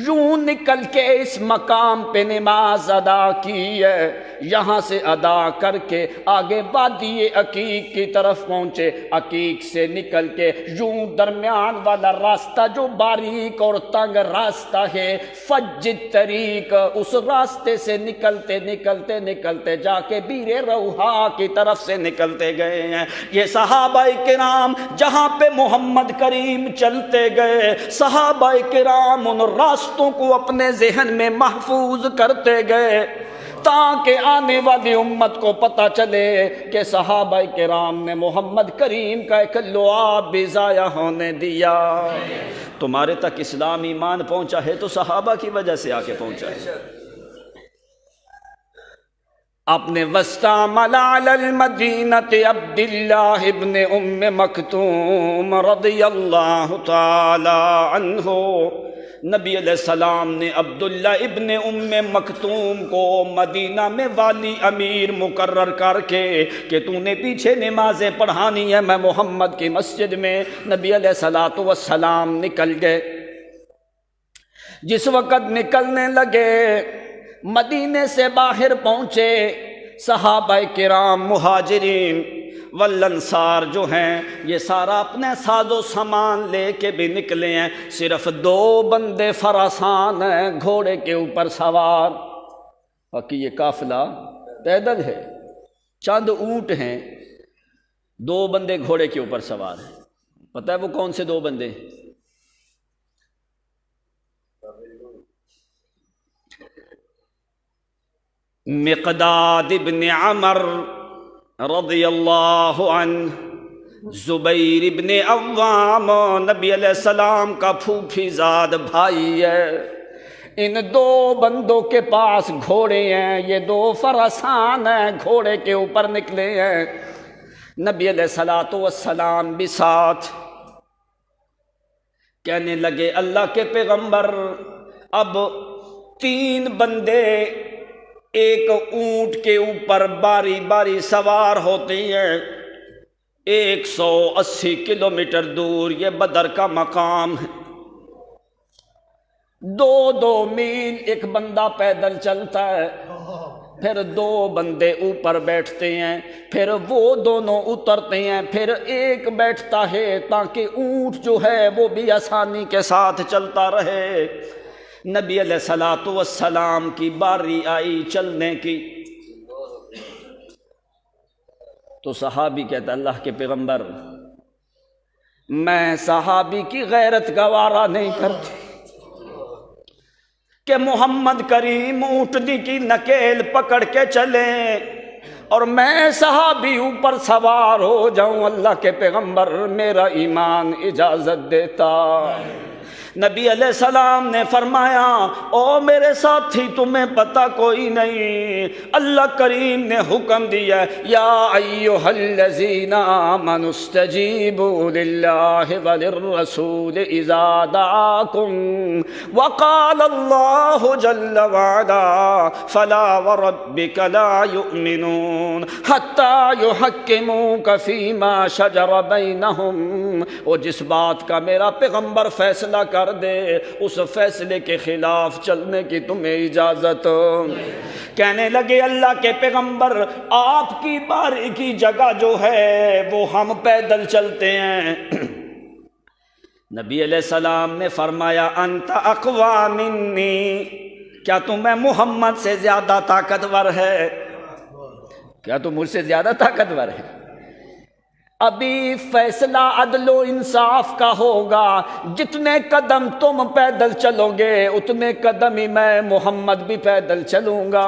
یوں نکل کے اس مقام پہ نماز ادا کی ہے، یہاں سے ادا کر کے آگے وادی عقیق کی طرف پہنچے، عقیق سے نکل کے یوں درمیان والا راستہ جو باریک اور تنگ راستہ ہے فج طریق، اس راستے سے نکلتے نکلتے نکلتے جا کے بیر روحا کی طرف سے نکلتے گئے ہیں۔ یہ صحابہ کرام جہاں پہ محمد کریم چلتے گئے، صحابہ کرام ان راستوں کو اپنے ذہن میں محفوظ کرتے گئے تاکہ آنے والی امت کو پتہ چلے کہ صحابہ کرام نے محمد کریم کا ایک لعاب بھی ضائع ہونے دیا۔ تمہارے تک اسلام ایمان پہنچا ہے تو صحابہ کی وجہ سے آ کے پہنچا ہے۔ اپنے واستعمل علی المدینۃ عبداللہ ابن ام مکتوم رضی اللہ تعالی عنہ، نبی علیہ السلام نے عبداللہ ابن ام مکتوم کو مدینہ میں والی امیر مقرر کر کے کہ تو نے پیچھے نمازیں پڑھانی ہے، میں محمد کی مسجد میں۔ نبی علیہ الصلوۃ والسلام نکل گئے۔ جس وقت نکلنے لگے، مدینے سے باہر پہنچے، صحابہ کرام مہاجرین والانصار جو ہیں یہ سارا اپنے ساز و سامان لے کے بھی نکلے ہیں، صرف 2 بندے فرسان ہیں گھوڑے کے اوپر سوار، باقی یہ قافلہ پیدل ہے، چند اونٹ ہیں، 2 بندے گھوڑے کے اوپر سوار ہیں۔ پتہ ہے وہ کون سے 2 بندے؟ مقداد ابن عمر رضی اللہ عنہ، زبیر ابن عوام نبی علیہ السلام کا پھوپھی زاد بھائی ہے۔ ان 2 بندوں کے پاس گھوڑے ہیں، یہ 2 فرسان ہیں، گھوڑے کے اوپر نکلے ہیں، نبی علیہ الصلوۃ والسلام بھی ساتھ۔ کہنے لگے اللہ کے پیغمبر اب 3 بندے ایک اونٹ کے اوپر باری باری سوار ہوتے ہیں، 180 کلومیٹر دور یہ بدر کا مقام ہے، 2 میل ایک بندہ پیدل چلتا ہے، پھر 2 بندے اوپر بیٹھتے ہیں، پھر وہ دونوں اترتے ہیں، پھر ایک بیٹھتا ہے تاکہ اونٹ جو ہے وہ بھی آسانی کے ساتھ چلتا رہے۔ نبی علیہ الصلوۃ والسلام کی باری آئی چلنے کی، تو صحابی کہتا اللہ کے پیغمبر میں صحابی کی غیرت گوارا نہیں کرتی کہ محمد کریم اونٹنی کی نکیل پکڑ کے چلیں اور میں صحابی اوپر سوار ہو جاؤں، اللہ کے پیغمبر میرا ایمان اجازت دیتا۔ نبی علیہ السلام نے فرمایا او میرے ساتھی تمہیں پتہ کوئی نہیں، اللہ کریم نے حکم دیا یا ایھا الذین آمنوا استجیبوا للہ وللرسول اذا دعاکم وقال اللہ جل وعلا فلا وربک لا یؤمنون حتی یحکموک فیما شجر بینہم، اور جس بات کا میرا پیغمبر فیصلہ کر دے اس فیصلے کے خلاف چلنے کی تمہیں اجازت۔ کہنے لگے اللہ کے پیغمبر آپ کی باری کی جگہ جو ہے وہ ہم پیدل چلتے ہیں۔ نبی علیہ السلام نے فرمایا انت اقوی منی، کیا تمہیں محمد سے زیادہ طاقتور ہے؟ کیا تم مجھ سے زیادہ طاقتور ہے؟ ابھی فیصلہ عدل و انصاف کا ہوگا، جتنے قدم تم پیدل چلو گے اتنے قدم ہی میں محمد بھی پیدل چلوں گا۔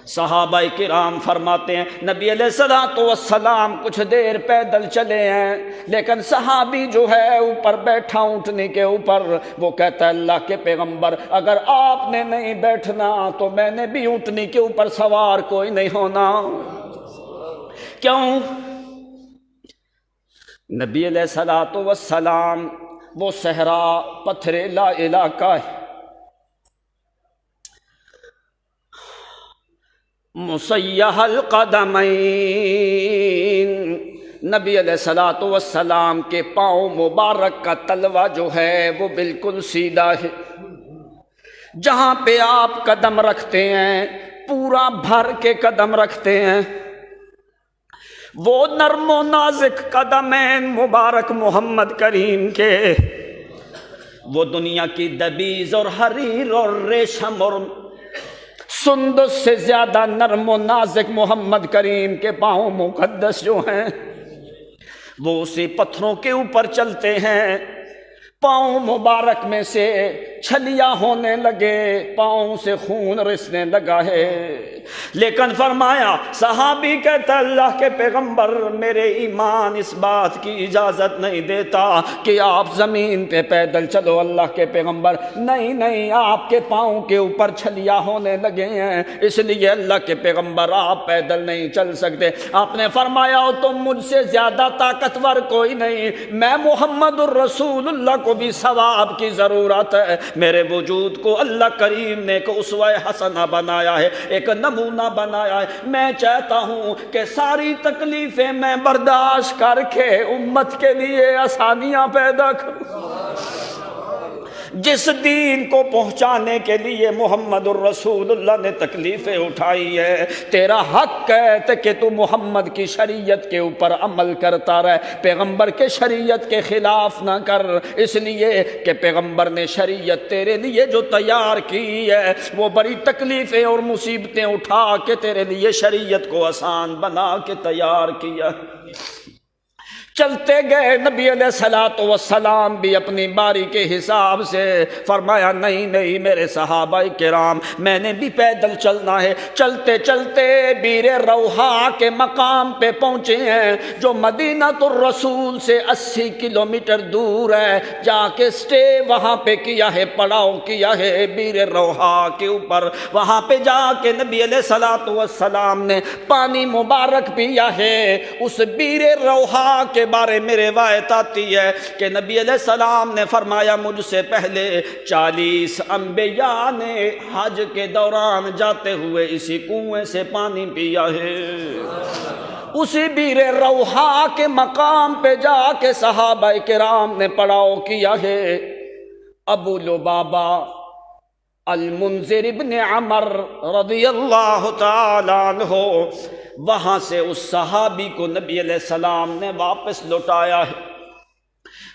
صحابہ کرام فرماتے ہیں نبی علیہ الصلوۃ والسلام کچھ دیر پیدل چلے ہیں، لیکن صحابی جو ہے اوپر بیٹھا اونٹنی کے اوپر، وہ کہتا ہے اللہ کے پیغمبر اگر آپ نے نہیں بیٹھنا تو میں نے بھی اونٹنی کے اوپر سوار کوئی نہیں ہونا۔ کیوں؟ نبی علیہ الصلوۃ والسلام وہ صحرا پتھریلا علاقہ ہے، مسیح القدمین، نبی علیہ الصلوۃ والسلام کے پاؤں مبارک کا تلوہ جو ہے وہ بالکل سیدھا ہے، جہاں پہ آپ قدم رکھتے ہیں پورا بھر کے قدم رکھتے ہیں، وہ نرم و نازک قدمین مبارک محمد کریم کے، وہ دنیا کی دبیز اور حریر اور ریشم اور سندس سے زیادہ نرم و نازک محمد کریم کے پاؤں مقدس جو ہیں وہ اسی پتھروں کے اوپر چلتے ہیں۔ پاؤں مبارک میں سے چھلیا ہونے لگے، پاؤں سے خون رسنے لگا ہے۔ لیکن فرمایا صحابی کہتا اللہ کے پیغمبر میرے ایمان اس بات کی اجازت نہیں دیتا کہ آپ زمین پہ پیدل چلو۔ اللہ کے پیغمبر نہیں نہیں، آپ کے پاؤں کے اوپر چھلیا ہونے لگے ہیں، اس لیے اللہ کے پیغمبر آپ پیدل نہیں چل سکتے۔ آپ نے فرمایا تم مجھ سے زیادہ طاقتور کوئی نہیں، میں محمد الرسول اللہ کو بھی ثواب کی ضرورت ہے۔ میرے وجود کو اللہ کریم نے ایک اسوہ حسنہ بنایا ہے، ایک نمونہ بنایا ہے۔ میں چاہتا ہوں کہ ساری تکلیفیں میں برداشت کر کے امت کے لیے آسانیاں پیدا کروں۔ جس دین کو پہنچانے کے لیے محمد الرسول اللہ نے تکلیفیں اٹھائی ہے، تیرا حق ہے کہ تو محمد کی شریعت کے اوپر عمل کرتا رہے، پیغمبر کے شریعت کے خلاف نہ کر، اس لیے کہ پیغمبر نے شریعت تیرے لیے جو تیار کی ہے وہ بڑی تکلیفیں اور مصیبتیں اٹھا کے تیرے لیے شریعت کو آسان بنا کے تیار کیا۔ چلتے گئے نبی علیہ الصلوۃ والسلام بھی اپنی باری کے حساب سے فرمایا نہیں نہیں میرے صحابہ کرام میں نے بھی پیدل چلنا ہے۔ چلتے چلتے بیر روحا کے مقام پہ پہنچے ہیں جو مدینہ الرسول سے 80 کلومیٹر دور ہے، جا کے سٹے وہاں پہ کیا ہے، پڑاؤ کیا ہے بیر روحا کے اوپر۔ وہاں پہ جا کے نبی علیہ الصلوۃ والسلام نے پانی مبارک پیا ہے۔ اس بیر روحا کے بارے میں روایت آتی ہے کہ نبی علیہ السلام نے فرمایا مجھ سے پہلے 40 انبیاء نے حج کے دوران جاتے ہوئے اسی کنویں سے پانی پیا ہے۔ اسی بیر روحا کے مقام پہ جا کے صحابہ کرام نے پڑاؤ کیا ہے۔ ابو لبابہ المنذر ابن عمر رضی اللہ تعالیٰ عنہ وہاں سے اس صحابی کو نبی علیہ السلام نے واپس لوٹایا ہے۔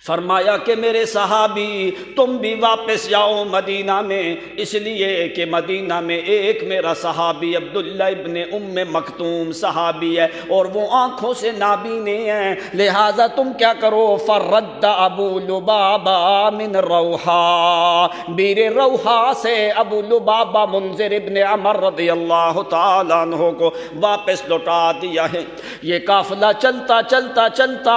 فرمایا کہ میرے صحابی تم بھی واپس جاؤ مدینہ میں، اس لیے کہ مدینہ میں ایک میرا صحابی عبداللہ ابن ام مکتوم صحابی ہے اور وہ آنکھوں سے نابینے ہیں، لہٰذا تم کیا کرو فرد ابو لبابہ من روحا، بیر روحا سے ابو لبابہ منذر ابن عمر رضی اللہ تعالیٰ عنہ کو واپس لوٹا دیا ہے۔ یہ قافلہ چلتا چلتا چلتا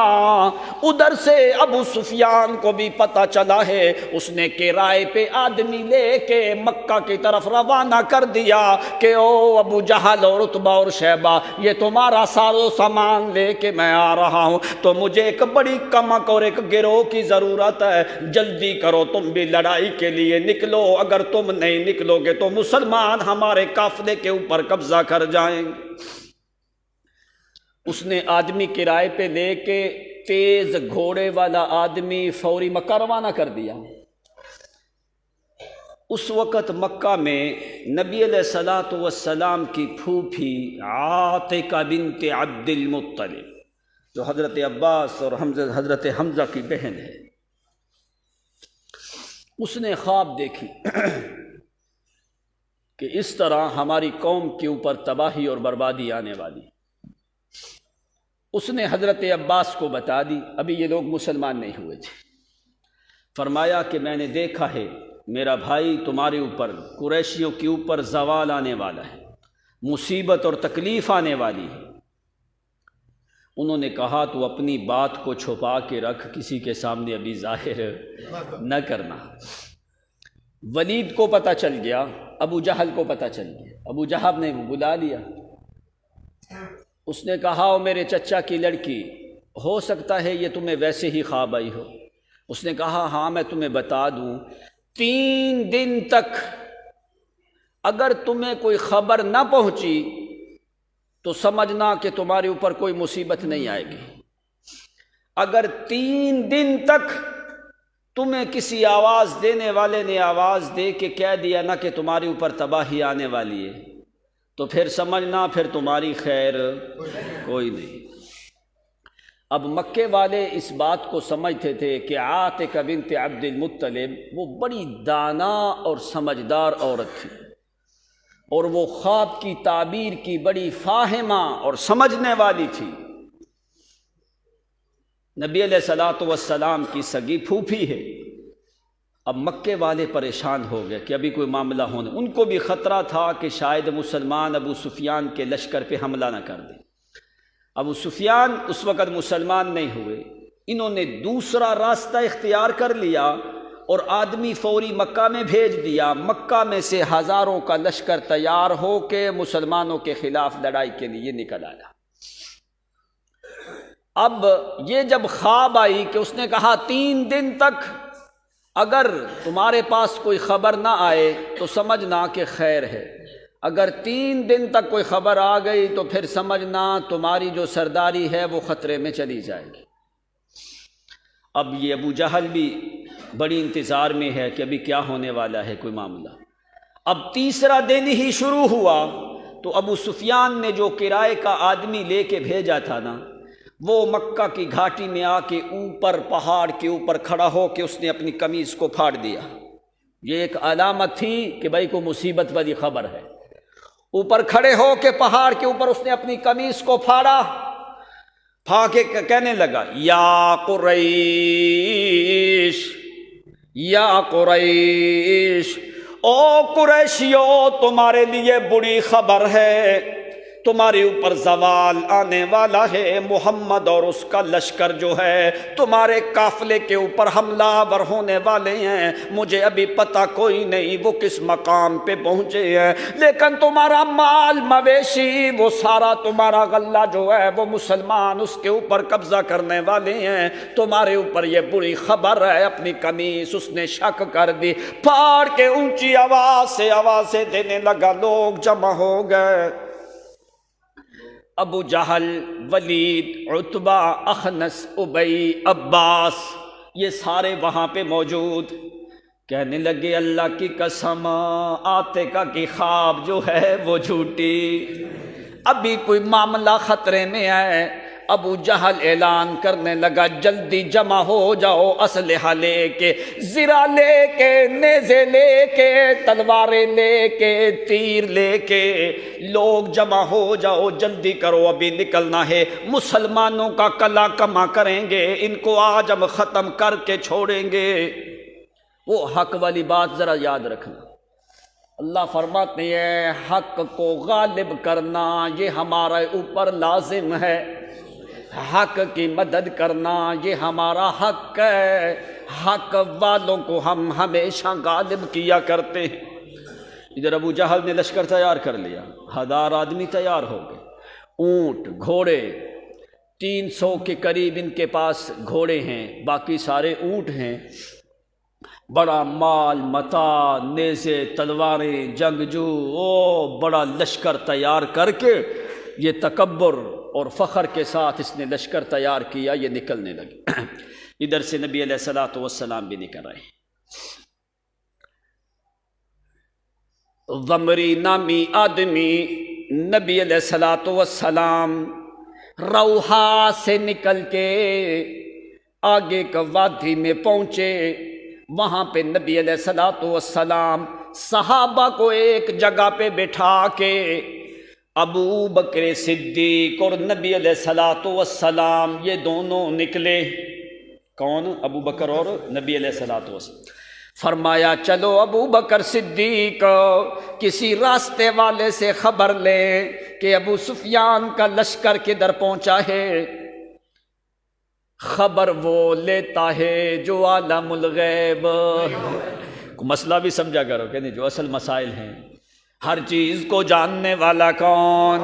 ادھر سے ابو سفیان کو بھی پتہ چلا ہے، اس نے کرائے پہ آدمی لے کے مکہ کی طرف روانہ کر دیا کہ او ابو جہل اور عتبہ اور شیبہ یہ تمہارا ساز و سامان لے کے میں آ رہا ہوں، تو مجھے ایک بڑی کمک اور ایک گروہ کی ضرورت ہے، جلدی کرو تم بھی لڑائی کے لیے نکلو، اگر تم نہیں نکلو گے تو مسلمان ہمارے قافلے کے اوپر قبضہ کر جائیں گے۔ اس نے آدمی کرائے پہ لے کے تیز گھوڑے والا آدمی فوری مکہ روانہ کر دیا۔ اس وقت مکہ میں نبی علیہ الصلوۃ والسلام کی پھوپھی عاتکہ بنت عبد المطلب جو حضرت عباس اور حضرت حمزہ کی بہن ہے، اس نے خواب دیکھی کہ اس طرح ہماری قوم کے اوپر تباہی اور بربادی آنے والی۔ اس نے حضرت عباس کو بتا دی، ابھی یہ لوگ مسلمان نہیں ہوئے تھے۔ فرمایا کہ میں نے دیکھا ہے میرا بھائی تمہارے اوپر قریشیوں کے اوپر زوال آنے والا ہے، مصیبت اور تکلیف آنے والی ہے۔ انہوں نے کہا تو اپنی بات کو چھپا کے رکھ، کسی کے سامنے ابھی ظاہر نہ کرنا۔ ولید کو پتہ چل گیا، ابو جہل کو پتہ چل گیا، ابو جہل نے بلا لیا۔ اس نے کہا او میرے چچا کی لڑکی، ہو سکتا ہے یہ تمہیں ویسے ہی خواب آئی ہو۔ اس نے کہا ہاں میں تمہیں بتا دوں، 3 دن تک اگر تمہیں کوئی خبر نہ پہنچی تو سمجھنا کہ تمہارے اوپر کوئی مصیبت نہیں آئے گی۔ اگر 3 دن تک تمہیں کسی آواز دینے والے نے آواز دے کے کہہ دیا نہ کہ تمہارے اوپر تباہی آنے والی ہے تو پھر سمجھنا پھر تمہاری خیر کوئی نہیں۔ اب مکے والے اس بات کو سمجھتے تھے کہ عاتکہ بنت عبد المطلب وہ بڑی دانا اور سمجھدار عورت تھی اور وہ خواب کی تعبیر کی بڑی فاہمہ اور سمجھنے والی تھی۔ نبی علیہ الصلوۃ والسلام کی سگی پھوپھی ہے، اب مکے والے پریشان ہو گئے کہ ابھی کوئی معاملہ ہونے، ان کو بھی خطرہ تھا کہ شاید مسلمان ابو سفیان کے لشکر پہ حملہ نہ کر دیں۔ ابو سفیان اس وقت مسلمان نہیں ہوئے، انہوں نے دوسرا راستہ اختیار کر لیا اور آدمی فوری مکہ میں بھیج دیا۔ مکہ میں سے ہزاروں کا لشکر تیار ہو کے مسلمانوں کے خلاف لڑائی کے لیے نکل آیا۔ اب یہ جب خواب آئی کہ اس نے کہا 3 دن تک اگر تمہارے پاس کوئی خبر نہ آئے تو سمجھنا کہ خیر ہے، اگر 3 دن تک کوئی خبر آ گئی تو پھر سمجھنا تمہاری جو سرداری ہے وہ خطرے میں چلی جائے گی۔ اب یہ ابو جہل بھی بڑی انتظار میں ہے کہ ابھی کیا ہونے والا ہے کوئی معاملہ۔ اب تیسرا دن ہی شروع ہوا تو ابو سفیان نے جو کرائے کا آدمی لے کے بھیجا تھا نا، وہ مکہ کی گھاٹی میں آ کے اوپر پہاڑ کے اوپر کھڑا ہو کے اس نے اپنی قمیض کو پھاڑ دیا۔ یہ ایک علامت تھی کہ بھائی کو مصیبت والی خبر ہے۔ اوپر کھڑے ہو کے پہاڑ کے اوپر اس نے اپنی قمیض کو پھاڑا، پھاڑ کے کہنے لگا یا قریش، یا قریش، او قریشیو تمہارے لیے بری خبر ہے، تمہارے اوپر زوال آنے والا ہے، محمد اور اس کا لشکر جو ہے تمہارے قافلے کے اوپر حملہ آور ہونے والے ہیں۔ مجھے ابھی پتہ کوئی نہیں وہ کس مقام پہ پہنچے ہیں، لیکن تمہارا مال مویشی وہ سارا تمہارا غلہ جو ہے وہ مسلمان اس کے اوپر قبضہ کرنے والے ہیں، تمہارے اوپر یہ بری خبر ہے۔ اپنی قمیص اس نے شک کر دی، پھاڑ کے اونچی آواز سے آوازیں دینے لگا، لوگ جمع ہو گئے۔ ابو جہل، ولید، عتبہ، اخنس، ابی، عباس، یہ سارے وہاں پہ موجود، کہنے لگے اللہ کی قسم آتے کا کہ خواب جو ہے وہ جھوٹی، ابھی کوئی معاملہ خطرے میں ہے۔ ابو جہل اعلان کرنے لگا جلدی جمع ہو جاؤ، اسلحہ لے کے، زرہ لے کے، نیزے لے کے، تلواریں لے کے، تیر لے کے، لوگ جمع ہو جاؤ، جلدی کرو ابھی نکلنا ہے، مسلمانوں کا کلا کما کریں گے، ان کو آج ہم ختم کر کے چھوڑیں گے۔ وہ حق والی بات ذرا یاد رکھنا، اللہ فرماتے ہیں حق کو غالب کرنا یہ ہمارے اوپر لازم ہے، حق کی مدد کرنا یہ ہمارا حق ہے، حق والوں کو ہم ہمیشہ غالب کیا کرتے ہیں۔ ادھر ابو جہل نے لشکر تیار کر لیا، 1000 آدمی تیار ہو گئے، اونٹ، گھوڑے، 300 کے قریب ان کے پاس گھوڑے ہیں، باقی سارے اونٹ ہیں، بڑا مال متاع، نیزے، تلواریں، جنگجو، بڑا لشکر تیار کر کے یہ تکبر اور فخر کے ساتھ اس نے لشکر تیار کیا، یہ نکلنے لگے۔ ادھر سے نبی علیہ الصلوۃ والسلام بھی نکل رہے ہیں۔ ضمری نامی آدمی نبی علیہ الصلوۃ والسلام روحا سے نکل کے آگے کا وادی میں پہنچے، وہاں پہ نبی علیہ الصلوۃ والسلام صحابہ کو ایک جگہ پہ بٹھا کے ابو بکر صدیق اور نبی علیہ الصلوۃ والسلام یہ دونوں نکلے۔ کون؟ ابو بکر اور نبی علیہ الصلوۃ والسلام۔ فرمایا چلو ابو بکر صدیق کسی راستے والے سے خبر لے کہ ابو سفیان کا لشکر کدھر پہنچا ہے۔ خبر وہ لیتا ہے جو عالم الغیب، مسئلہ بھی سمجھا کرو کہ نہیں، جو اصل مسائل ہیں ہر چیز کو جاننے والا کون؟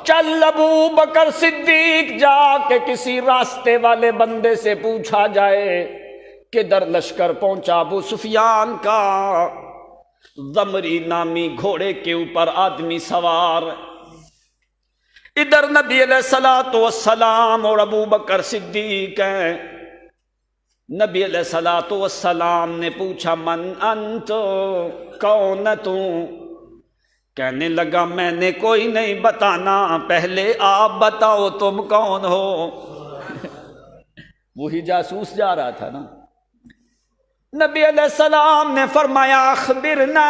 چل ابو بکر صدیق جا کے کسی راستے والے بندے سے پوچھا جائے کدھر لشکر پہنچا ابو سفیان کا۔ ضمری نامی گھوڑے کے اوپر آدمی سوار، ادھر نبی علیہ الصلوۃ والسلام اور ابو بکر صدیق ہیں۔ نبی علیہ الصلوۃ والسلام نے پوچھا من انت، کون تو؟ کہنے لگا میں نے کوئی نہیں بتانا، پہلے آپ بتاؤ تم کون ہو۔ وہی جاسوس جا رہا تھا نا۔ نبی علیہ السلام نے فرمایا اخبرنا،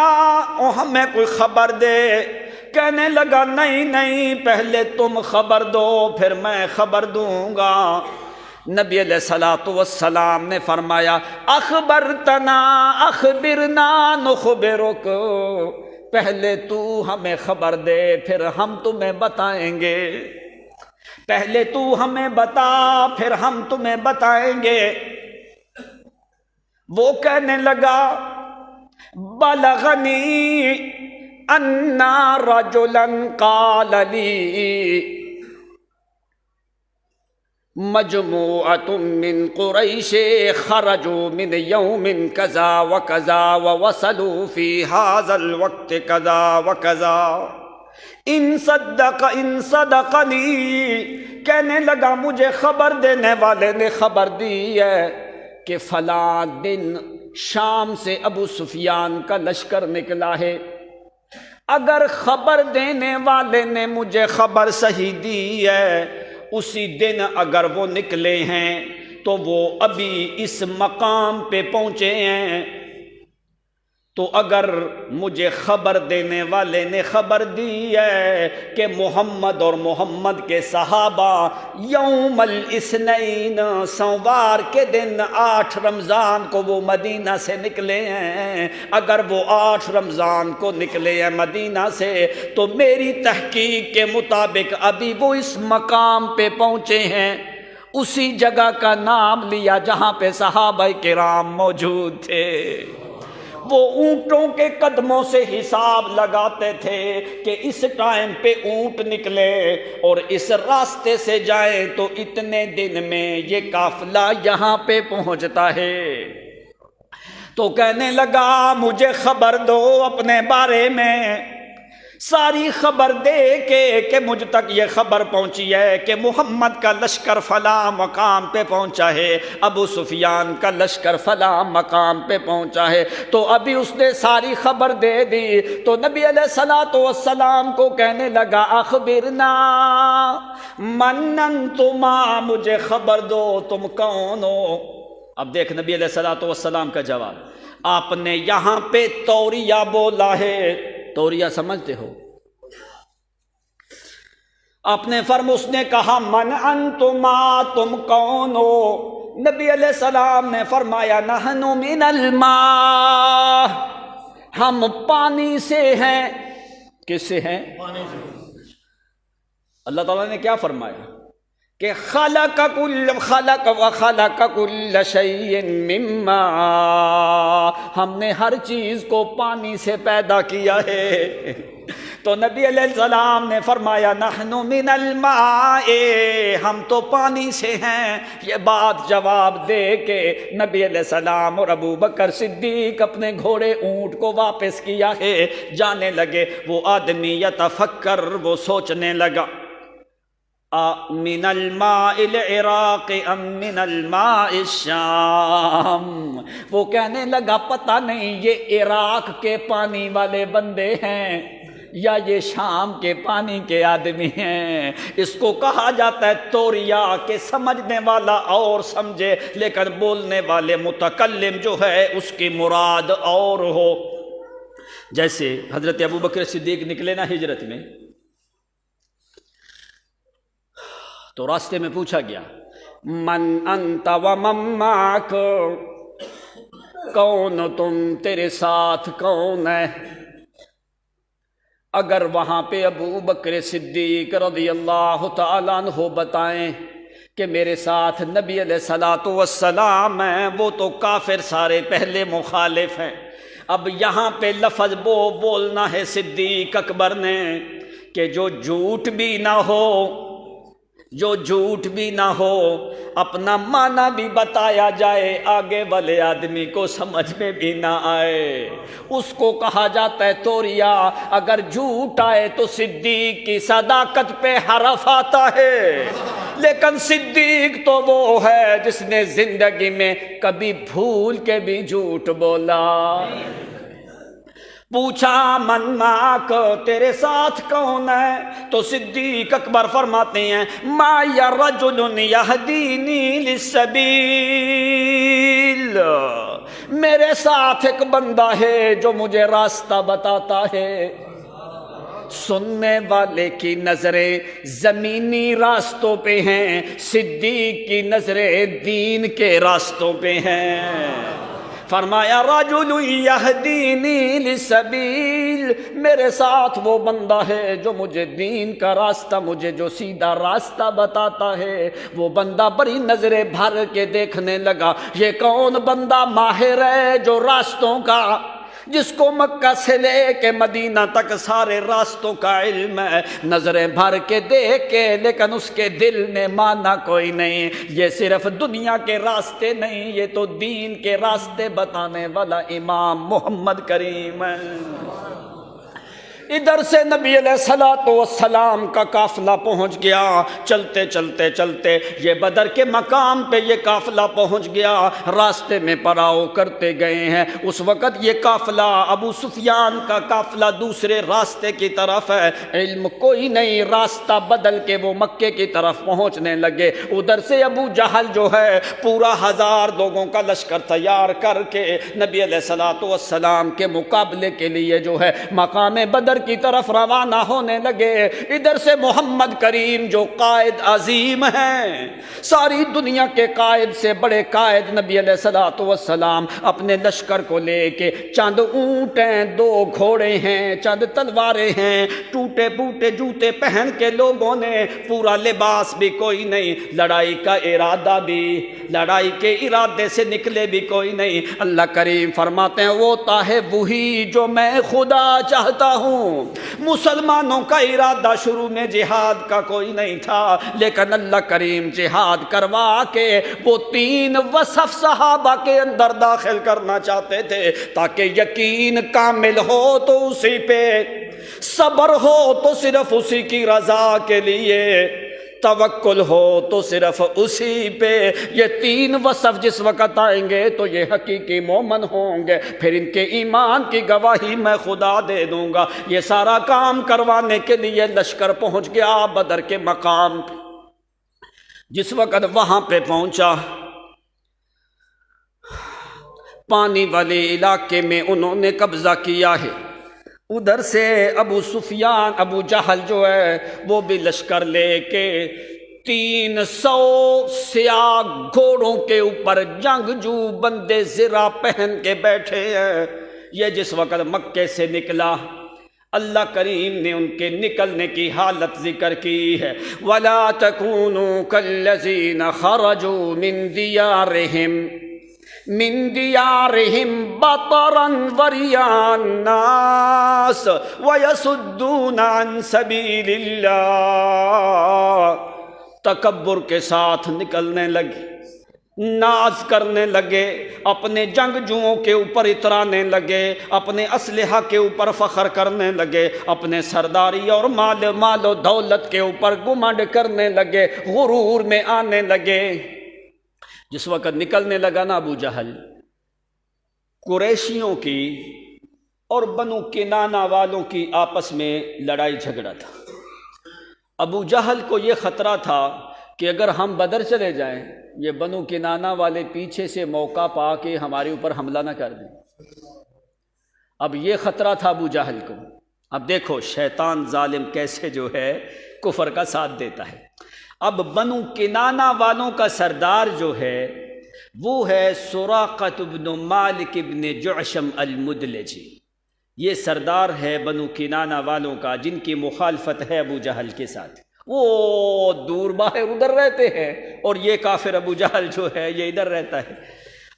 ہمیں کوئی خبر دے۔ کہنے لگا نہیں نہیں، پہلے تم خبر دو پھر میں خبر دوں گا۔ نبی علیہ الصلوۃ والسلام نے فرمایا اخبرتنا اخبرنا نخبرک، پہلے تو ہمیں خبر دے پھر ہم تمہیں بتائیں گے، پہلے تو ہمیں بتا پھر ہم تمہیں بتائیں گے۔ وہ کہنے لگا بلغنی ان رجلا قال لی مجموعۃ من قریش خرجوا من یوم کذا وکذا ووصلوا فی ھذا الوقت کذا وکذا ان صدقنی، کہنے لگا مجھے خبر دینے والے نے خبر دی ہے کہ فلاں دن شام سے ابو سفیان کا لشکر نکلا ہے۔ اگر خبر دینے والے نے مجھے خبر صحیح دی ہے، اسی دن اگر وہ نکلے ہیں تو وہ ابھی اس مقام پہ پہنچے ہیں، تو اگر مجھے خبر دینے والے نے خبر دی ہے کہ محمد اور محمد کے صحابہ یوم الاثنین سوموار کے دن 8 رمضان کو وہ مدینہ سے نکلے ہیں، اگر وہ 8 رمضان کو نکلے ہیں مدینہ سے، تو میری تحقیق کے مطابق ابھی وہ اس مقام پہ پہنچے ہیں، اسی جگہ کا نام لیا جہاں پہ صحابہ کرام موجود تھے۔ وہ اونٹوں کے قدموں سے حساب لگاتے تھے کہ اس ٹائم پہ اونٹ نکلے اور اس راستے سے جائیں تو اتنے دن میں یہ قافلہ یہاں پہ پہنچتا ہے۔ تو کہنے لگا مجھے خبر دو اپنے بارے میں، ساری خبر دے کہ مجھ تک یہ خبر پہنچی ہے کہ محمد کا لشکر فلاں مقام پہ پہنچا ہے، ابو سفیان کا لشکر فلاں مقام پہ پہنچا ہے۔ تو ابھی اس نے ساری خبر دے دی تو نبی علیہ الصلوۃ والسلام کو کہنے لگا اخبرنا من انتما، مجھے خبر دو تم کون ہو۔ اب دیکھ نبی علیہ الصلوۃ والسلام کا جواب، آپ نے یہاں پہ توریہ بولا ہے، توریہ سمجھتے ہو؟ آپ نے اس نے کہا من انتما، تم کون ہو؟ نبی علیہ السلام نے فرمایا نحن من الماء، ہم پانی سے ہیں۔ کس سے ہیں؟ اللہ تعالیٰ نے کیا فرمایا کہ خلق کل شیء من ماء، ہم نے ہر چیز کو پانی سے پیدا کیا ہے۔ تو نبی علیہ السلام نے فرمایا نحن من الماء، ہم تو پانی سے ہیں۔ یہ بات جواب دے کے نبی علیہ السلام اور ابو بکر صدیق اپنے گھوڑے اونٹ کو واپس کیا ہے، جانے لگے۔ وہ آدمی یتفکر، وہ سوچنے لگا من الماء العراق ام من الماء الشام، وہ کہنے لگا پتہ نہیں یہ عراق کے پانی والے بندے ہیں یا یہ شام کے پانی کے آدمی ہیں۔ اس کو کہا جاتا ہے توریہ، کہ سمجھنے والا اور سمجھے لیکن بولنے والے متکلم جو ہے اس کی مراد اور ہو۔ جیسے حضرت ابو بکر صدیق نکلے نا ہجرت میں، تو راستے میں پوچھا گیا من انت ومن معک، کون تم، تیرے ساتھ کون ہے؟ اگر وہاں پہ ابو بکر صدیق رضی اللہ تعالیٰ عنہ بتائیں کہ میرے ساتھ نبی علیہ الصلوۃ والسلام ہیں، وہ تو کافر سارے پہلے مخالف ہیں۔ اب یہاں پہ لفظ بولنا ہے صدیق اکبر نے کہ جو جھوٹ بھی نہ ہو، جو جھوٹ بھی نہ ہو، اپنا معنی بھی بتایا جائے، آگے والے آدمی کو سمجھ میں بھی نہ آئے، اس کو کہا جاتا ہے توریہ۔ اگر جھوٹ آئے تو صدیق کی صداقت پہ حرف آتا ہے، لیکن صدیق تو وہ ہے جس نے زندگی میں کبھی بھول کے بھی جھوٹ بولا۔ پوچھا من معک، تیرے ساتھ کون ہے؟ تو صدیق اکبر فرماتے ہیں معی رجل یہدینی للسبیل، میرے ساتھ ایک بندہ ہے جو مجھے راستہ بتاتا ہے۔ سننے والے کی نظریں زمینی راستوں پہ ہیں، صدیق کی نظریں دین کے راستوں پہ ہیں۔ فرمایا رجل یہدینی لسبیل، میرے ساتھ وہ بندہ ہے جو مجھے دین کا راستہ، مجھے جو سیدھا راستہ بتاتا ہے۔ وہ بندہ بڑی نظریں بھر کے دیکھنے لگا، یہ کون بندہ ماہر ہے جو راستوں کا، جس کو مکہ سے لے کے مدینہ تک سارے راستوں کا علم ہے، نظریں بھر کے دیکھ کے لیکن اس کے دل میں مانا کوئی نہیں۔ یہ صرف دنیا کے راستے نہیں، یہ تو دین کے راستے بتانے والا امام محمد کریم ہے۔ ادھر سے نبی علیہ السلام کا قافلہ پہنچ گیا، چلتے چلتے چلتے یہ بدر کے مقام پہ یہ قافلہ پہنچ گیا، راستے میں پڑاؤ کرتے گئے ہیں۔ اس وقت یہ قافلہ ابو سفیان کا قافلہ دوسرے راستے کی طرف ہے، علم کوئی نہیں، راستہ بدل کے وہ مکے کی طرف پہنچنے لگے۔ ادھر سے ابو جہل جو ہے پورا 1000 لوگوں کا لشکر تیار کر کے نبی علیہ السلام کے مقابلے کے لیے جو ہے مقام بدر کی طرف روانہ ہونے لگے۔ ادھر سے محمد کریم جو قائد عظیم ہیں، ساری دنیا کے قائد سے بڑے قائد نبی علیہ السلام اپنے لشکر کو لے کے، چند اونٹ ہیں، 2 گھوڑے ہیں، چند تلواریں ہیں، ٹوٹے پوٹے جوتے پہن کے لوگوں نے، پورا لباس بھی کوئی نہیں، لڑائی کا ارادہ بھی، لڑائی کے ارادے سے نکلے بھی کوئی نہیں۔ اللہ کریم فرماتے ہیں وہ ہے وہی جو میں خدا چاہتا ہوں۔ مسلمانوں کا ارادہ شروع میں جہاد کا کوئی نہیں تھا، لیکن اللہ کریم جہاد کروا کے وہ 3 وصف صحابہ کے اندر داخل کرنا چاہتے تھے، تاکہ یقین کامل ہو تو اسی پہ، صبر ہو تو صرف اسی کی رضا کے لیے، توکل ہو تو صرف اسی پہ۔ یہ 3 وصف جس وقت آئیں گے تو یہ حقیقی مومن ہوں گے، پھر ان کے ایمان کی گواہی میں خدا دے دوں گا۔ یہ سارا کام کروانے کے لیے لشکر پہنچ گیا بدر کے مقام پہ۔ جس وقت وہاں پہ پہنچا، پانی والے علاقے میں انہوں نے قبضہ کیا ہے۔ ادھر سے ابو سفیان، ابو جہل جو ہے وہ بھی لشکر لے کے 300 سیاہ گھوڑوں کے اوپر جنگجو بندے زرہ پہن کے بیٹھے ہیں۔ یہ جس وقت مکے سے نکلا، اللہ کریم نے ان کے نکلنے کی حالت ذکر کی ہے، وَلَا تَكُونُوا كَالَّذِينَ خَرَجُوا من دیارہم بطرا ورئاء الناس ویصدون عن سبیل اللہ۔ تکبر کے ساتھ نکلنے لگے، ناز کرنے لگے، اپنے جنگجوؤں کے اوپر اترانے لگے، اپنے اسلحہ کے اوپر فخر کرنے لگے، اپنے سرداری اور مال و دولت کے اوپر گھمنڈ کرنے لگے، غرور میں آنے لگے۔ جس وقت نکلنے لگا نا ابو جہل، قریشیوں کی اور بنو کنانہ والوں کی آپس میں لڑائی جھگڑا تھا۔ ابو جہل کو یہ خطرہ تھا کہ اگر ہم بدر چلے جائیں، یہ بنو کنانہ والے پیچھے سے موقع پا کے ہمارے اوپر حملہ نہ کر دیں۔ اب یہ خطرہ تھا ابو جہل کو۔ اب دیکھو شیطان ظالم کیسے جو ہے کفر کا ساتھ دیتا ہے۔ اب بنو کنانہ والوں کا سردار جو ہے وہ ہے سراقۃ بن مالک بن جعشم المدلجی۔ یہ سردار ہے بنو کنانہ والوں کا، جن کی مخالفت ہے ابو جہل کے ساتھ۔ وہ دور باہر ادھر رہتے ہیں اور یہ کافر ابو جہل جو ہے یہ ادھر رہتا ہے۔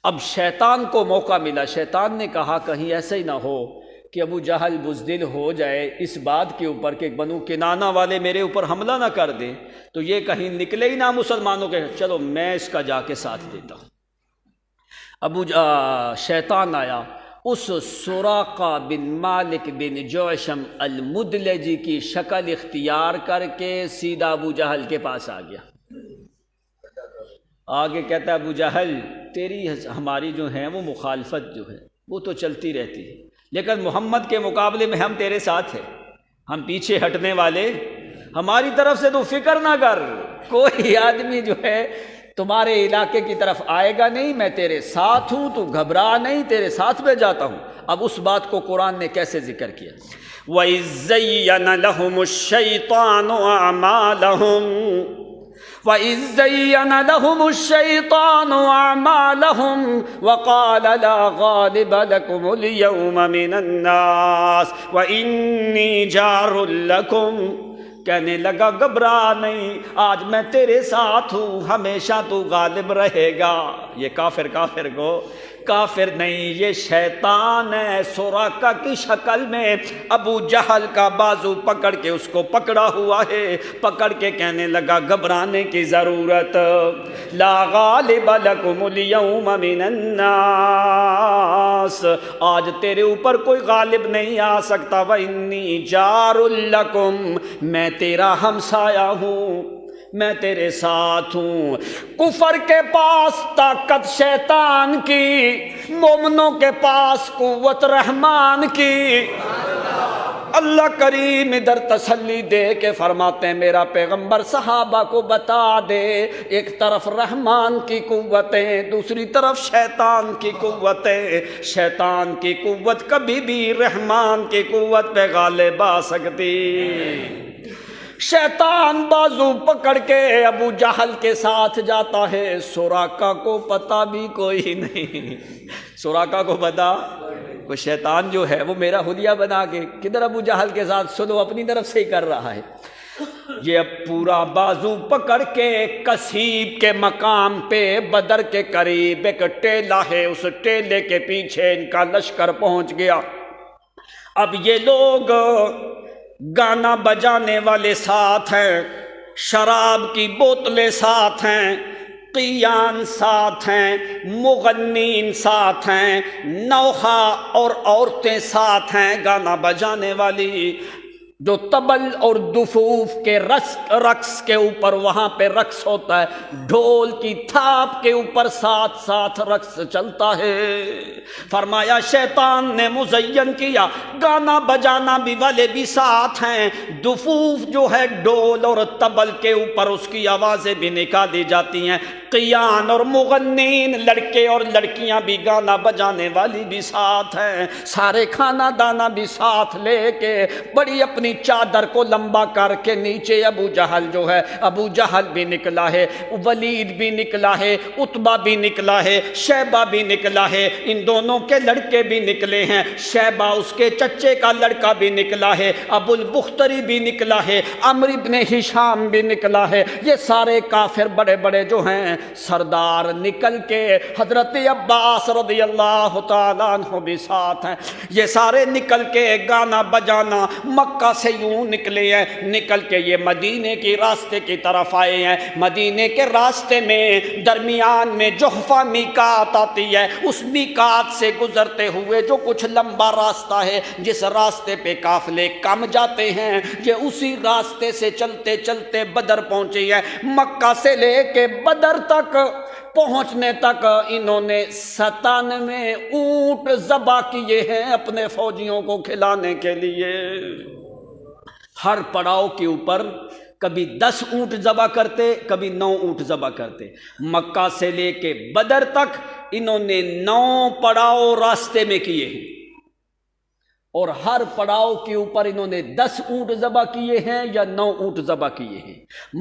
اب شیطان کو موقع ملا، شیطان نے کہا کہیں ایسا ہی نہ ہو کہ ابو جہل بزدل ہو جائے اس بات کے اوپر کہ بنو کنانہ والے میرے اوپر حملہ نہ کر دیں، تو یہ کہیں نکلے ہی نہ مسلمانوں کے، چلو میں اس کا جا کے ساتھ دیتا ہوں۔ شیطان آیا، اس سراقہ بن مالک بن جعشم المدلجی کی شکل اختیار کر کے سیدھا ابو جہل کے پاس آ گیا۔ آگے کہتا ہے ابو جہل تیری ہماری جو ہیں وہ مخالفت جو ہے وہ تو چلتی رہتی ہے، لیکن محمد کے مقابلے میں ہم تیرے ساتھ ہیں، ہم پیچھے ہٹنے والے، ہماری طرف سے تو فکر نہ کر، کوئی آدمی جو ہے تمہارے علاقے کی طرف آئے گا نہیں، میں تیرے ساتھ ہوں، تو گھبرا نہیں، تیرے ساتھ میں جاتا ہوں۔ اب اس بات کو قرآن نے کیسے ذکر کیا؟ وَإِذْ زَيَّنَ لَهُمُ الشَّيْطَانُ أَعْمَالَهُمْ وَقَالَ لَا غَالِبَ لَكُمُ الْيَوْمَ مِنَ النَّاسِ وَإِنِّي جَارٌ لَكُمْ، کہنے لگا گھبرا نہیں، آج میں تیرے ساتھ ہوں، ہمیشہ تو غالب رہے گا۔ یہ کافر کو کافر نہیں، یہ شیطان ہے، سوراقہ کی شکل میں ابو جہل کا بازو پکڑ کے اس کو پکڑا ہوا ہے، پکڑ کے کہنے لگا گھبرانے کی ضرورت، لا غالب لکم اليوم من الناس، آج تیرے اوپر کوئی غالب نہیں آ سکتا، وانی جار لکم، میں تیرا ہمسایہ ہوں، میں تیرے ساتھ ہوں۔ کفر کے پاس طاقت شیطان کی، مومنوں کے پاس قوت رحمان کی۔ اللہ کریم ادھر تسلی دے کے فرماتے ہیں میرا پیغمبر صحابہ کو بتا دے، ایک طرف رحمان کی قوتیں، دوسری طرف شیطان کی قوتیں، شیطان کی قوت کبھی بھی رحمان کی قوت پہ غالب آ سکتی۔ شیطان بازو پکڑ کے ابو جہل کے ساتھ جاتا ہے، سوراقہ کو پتہ بھی کوئی نہیں، سوراقہ کو پتہ، وہ شیطان جو ہے وہ میرا حلیہ بنا کے کدھر ابو جہل کے ساتھ سلو اپنی طرف سے ہی کر رہا ہے۔ یہ اب پورا بازو پکڑ کے کسیب کے مقام پہ بدر کے قریب ایک ٹیلہ ہے، اس ٹیلے کے پیچھے ان کا لشکر پہنچ گیا۔ اب یہ لوگ گانا بجانے والے ساتھ ہیں، شراب کی بوتلیں ساتھ ہیں، قیان ساتھ ہیں، مغنین ساتھ ہیں، نوحہ اور عورتیں ساتھ ہیں، گانا بجانے والی، جو طبل اور دفوف کے رقص کے اوپر وہاں پہ رقص ہوتا ہے، ڈھول کی تھاپ کے اوپر ساتھ ساتھ رقص چلتا ہے۔ فرمایا شیطان نے مزین کیا، گانا بجانا بھی والے بھی ساتھ ہیں، دفوف جو ہے ڈھول اور طبل کے اوپر اس کی آوازیں بھی نکالی جاتی ہیں، قیان اور مغنین لڑکے اور لڑکیاں بھی گانا بجانے والی بھی ساتھ ہیں، سارے کھانا دانا بھی ساتھ لے کے بڑی اپنی چادر کو لمبا کر کے نیچے ابو جہل جو ہے، ابو جہل بھی نکلا ہے، ولید بھی نکلا ہے، عتبہ بھی نکلا ہے، شیبہ بھی نکلا ہے، ان دونوں کے لڑکے بھی نکلے ہیں، شیبہ اس کے چچے کا لڑکا بھی نکلا ہے، ابو البختری بھی نکلا ہے، عمرو ابن ہشام بھی نکلا ہے، یہ سارے کافر بڑے بڑے جو ہیں سردار نکل کے، حضرت عباس رضی اللہ تعالیٰ عنہ بھی ساتھ ہیں، یہ سارے نکل کے گانا بجانا مکہ سے یوں نکلے ہیں، نکل کے یہ مدینے کی راستے کی طرف آئے ہیں۔ مدینے کے راستے میں درمیان میں جحفہ میقات آتی ہے، اس میقات سے گزرتے ہوئے جو کچھ لمبا راستہ ہے، جس راستے پہ قافلے کم جاتے ہیں، یہ اسی راستے سے چلتے چلتے بدر پہنچے ہیں۔ مکہ سے لے کے بدر تک پہنچنے تک انہوں نے 97 اونٹ ذبح کیے ہیں اپنے فوجیوں کو کھلانے کے لیے۔ ہر پڑاؤ کے اوپر کبھی 10 اونٹ ذبح کرتے، کبھی 9 اونٹ ذبح کرتے۔ مکہ سے لے کے بدر تک انہوں نے 9 پڑاؤ راستے میں کیے ہیں، اور ہر پڑاؤ کے اوپر انہوں نے 10 اونٹ ذبح کیے ہیں یا 9 اونٹ ذبح کیے ہیں۔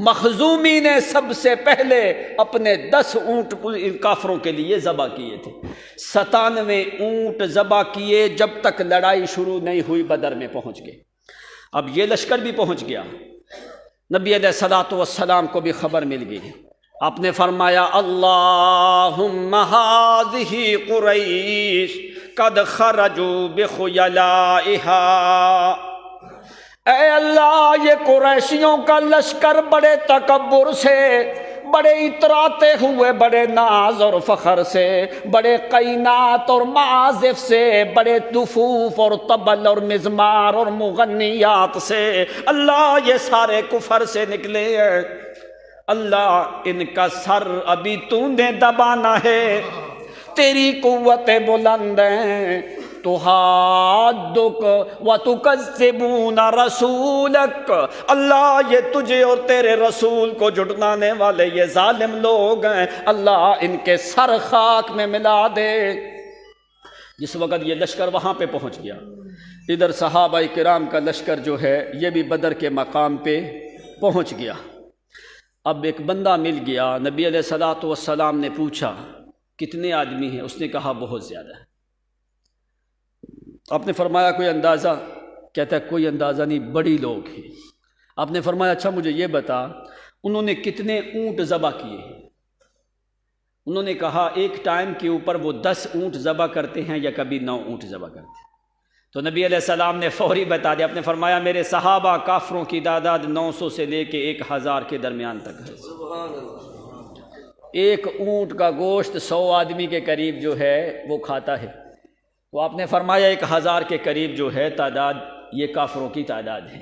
مخزومی نے سب سے پہلے اپنے 10 اونٹ ان کافروں کے لیے ذبح کیے تھے، 97 اونٹ ذبح کیے جب تک لڑائی شروع نہیں ہوئی، بدر میں پہنچ گئے۔ اب یہ لشکر بھی پہنچ گیا، نبی علیہ الصلوۃ والسلام کو بھی خبر مل گئی، آپ نے فرمایا اللہم ہذہ قریش قد خرجوا بخیلائہا، اے اللہ یہ قریشیوں کا لشکر بڑے تکبر سے، بڑے اتراتے ہوئے، بڑے ناز اور فخر سے، بڑے قینات اور معازف سے، بڑے دفوف اور طبل اور مزمار اور مغنیات سے، اللہ یہ سارے کفر سے نکلے ہیں، اللہ ان کا سر ابھی تو نے دبانا ہے، تیری قوت بلند ہیں، تحادک وتکذبون رسولک، اللہ یہ تجھے اور تیرے رسول کو جھٹلانے والے یہ ظالم لوگ ہیں، اللہ ان کے سر خاک میں ملا دے۔ جس وقت یہ لشکر وہاں پہ پہنچ گیا، ادھر صحابہ کرام کا لشکر جو ہے یہ بھی بدر کے مقام پہ پہنچ گیا۔ اب ایک بندہ مل گیا، نبی علیہ الصلوۃ والسلام نے پوچھا کتنے آدمی ہیں؟ اس نے کہا بہت زیادہ ہے۔ آپ نے فرمایا کوئی اندازہ؟ کہتا ہے کوئی اندازہ نہیں، بڑی لوگ ہیں۔ آپ نے فرمایا اچھا مجھے یہ بتا انہوں نے کتنے اونٹ ذبح کیے؟ انہوں نے کہا ایک ٹائم کے اوپر وہ 10 اونٹ ذبح کرتے ہیں یا کبھی 9 اونٹ ذبح کرتے ہیں۔ تو نبی علیہ السلام نے فوری بتا دیا، آپ نے فرمایا میرے صحابہ کافروں کی تعداد 900 سے لے کے 1000 کے درمیان تک ہے۔ ایک اونٹ کا گوشت 100 آدمی کے قریب جو ہے وہ کھاتا ہے۔ تو آپ نے فرمایا 1000 کے قریب جو ہے تعداد، یہ کافروں کی تعداد ہے۔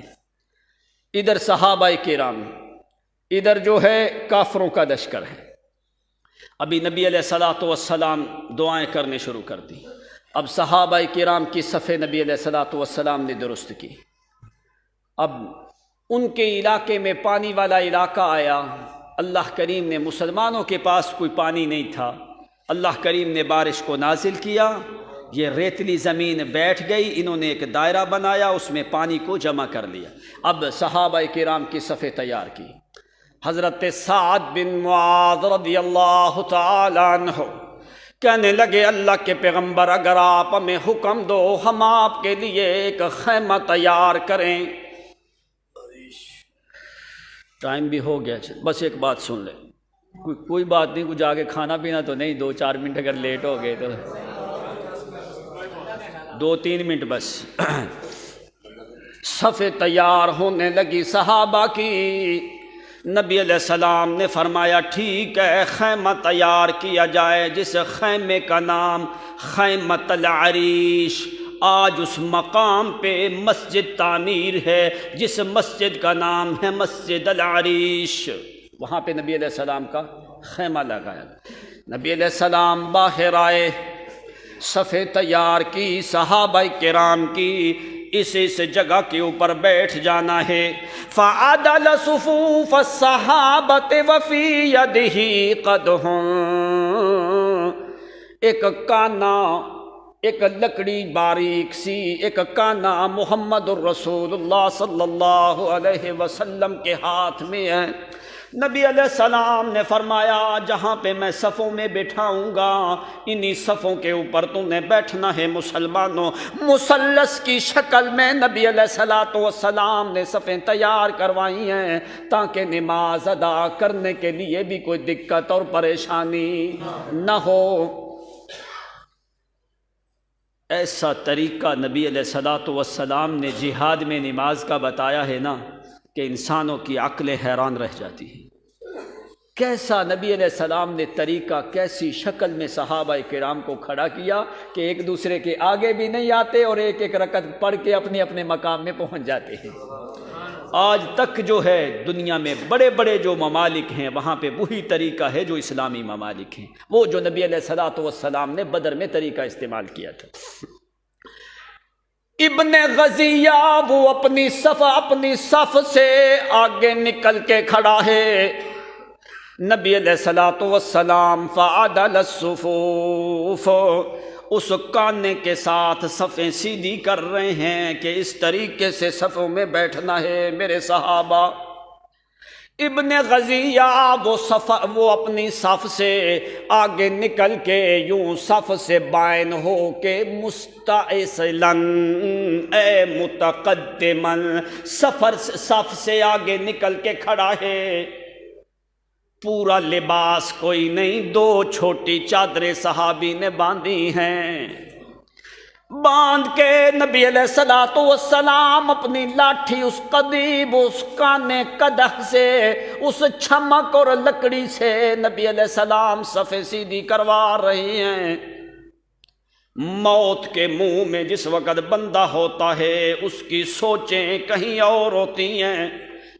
ادھر صحابہ کرام، ادھر جو ہے کافروں کا لشکر ہے۔ ابھی نبی علیہ الصلوۃ والسلام دعائیں کرنے شروع کر دی۔ اب صحابہ کرام کی صفیں نبی علیہ الصلوۃ والسلام نے درست کی۔ اب ان کے علاقے میں پانی والا علاقہ آیا، اللہ کریم نے، مسلمانوں کے پاس کوئی پانی نہیں تھا، اللہ کریم نے بارش کو نازل کیا، یہ ریتلی زمین بیٹھ گئی، انہوں نے ایک دائرہ بنایا، اس میں پانی کو جمع کر لیا۔ اب صحابہ کرام کی صفیں تیار کی۔ حضرت سعد بن معاذ رضی اللہ تعالی عنہ کہنے لگے اللہ کے پیغمبر اگر آپ ہمیں حکم دو ہم آپ کے لیے ایک خیمہ تیار کریں۔ ٹائم بھی ہو گیا، بس ایک بات سن لیں، کوئی بات نہیں، کچھ آگے کھانا پینا تو نہیں، 2-4 منٹ اگر لیٹ ہو گئے تو 2-3 منٹ بس۔ صفیں تیار ہونے لگی صحابہ کی۔ نبی علیہ السلام نے فرمایا ٹھیک ہے خیمہ تیار کیا جائے، جس خیمے کا نام خیمۃ العریش، آج اس مقام پہ مسجد تعمیر ہے جس مسجد کا نام ہے مسجد العریش، وہاں پہ نبی علیہ السلام کا خیمہ لگایا۔ نبی علیہ السلام باہر آئے، صفیں تیار کی صحابہ کرام کی، اس جگہ کے اوپر بیٹھ جانا ہے۔ فعدل صفوف الصحابۃ وفی یدہ قدح، ایک کانا، ایک لکڑی باریک سی، ایک کانا محمد الرسول اللہ صلی اللہ علیہ وسلم کے ہاتھ میں ہے۔ نبی علیہ السلام نے فرمایا جہاں پہ میں صفوں میں بٹھاؤں گا انہی صفوں کے اوپر تم نے بیٹھنا ہے مسلمانوں۔ مثلث کی شکل میں نبی علیہ السلام نے صفیں تیار کروائی ہیں تاکہ نماز ادا کرنے کے لیے بھی کوئی دقت اور پریشانی نہ ہو۔ ایسا طریقہ نبی علیہ السلام نے جہاد میں نماز کا بتایا ہے نا کہ انسانوں کی عقلیں حیران رہ جاتی ہیں۔ کیسا نبی علیہ السلام نے طریقہ، کیسی شکل میں صحابہ کرام کو کھڑا کیا کہ ایک دوسرے کے آگے بھی نہیں آتے اور ایک ایک رکعت پڑھ کے اپنے اپنے مقام میں پہنچ جاتے ہیں۔ آج تک جو ہے دنیا میں بڑے بڑے جو ممالک ہیں وہاں پہ وہی طریقہ ہے جو اسلامی ممالک ہیں، وہ جو نبی علیہ السلام نے بدر میں طریقہ استعمال کیا تھا۔ ابن غزیہ وہ اپنی صف سے آگے نکل کے کھڑا ہے۔ نبی علیہ السلام فعدل الصفوف، اس کانے کے ساتھ صفیں سیدھی کر رہے ہیں کہ اس طریقے سے صفوں میں بیٹھنا ہے میرے صحابہ۔ ابن غزیہ وہ اپنی صف سے آگے نکل کے یوں صف سے بائن ہو کے مستعصلاً اے متقدماً صف سے آگے نکل کے کھڑا ہے۔ پورا لباس کوئی نہیں، 2 چھوٹی چادریں صحابی نے باندھی ہیں۔ باندھ کے نبی علیہ السلام اپنی لاٹھی اس قدیب، اس کانے قدح سے، اس چھمک اور لکڑی سے نبی علیہ السلام صفیں سیدھی کروا رہی ہیں۔ موت کے منہ میں جس وقت بندہ ہوتا ہے اس کی سوچیں کہیں اور ہوتی ہیں،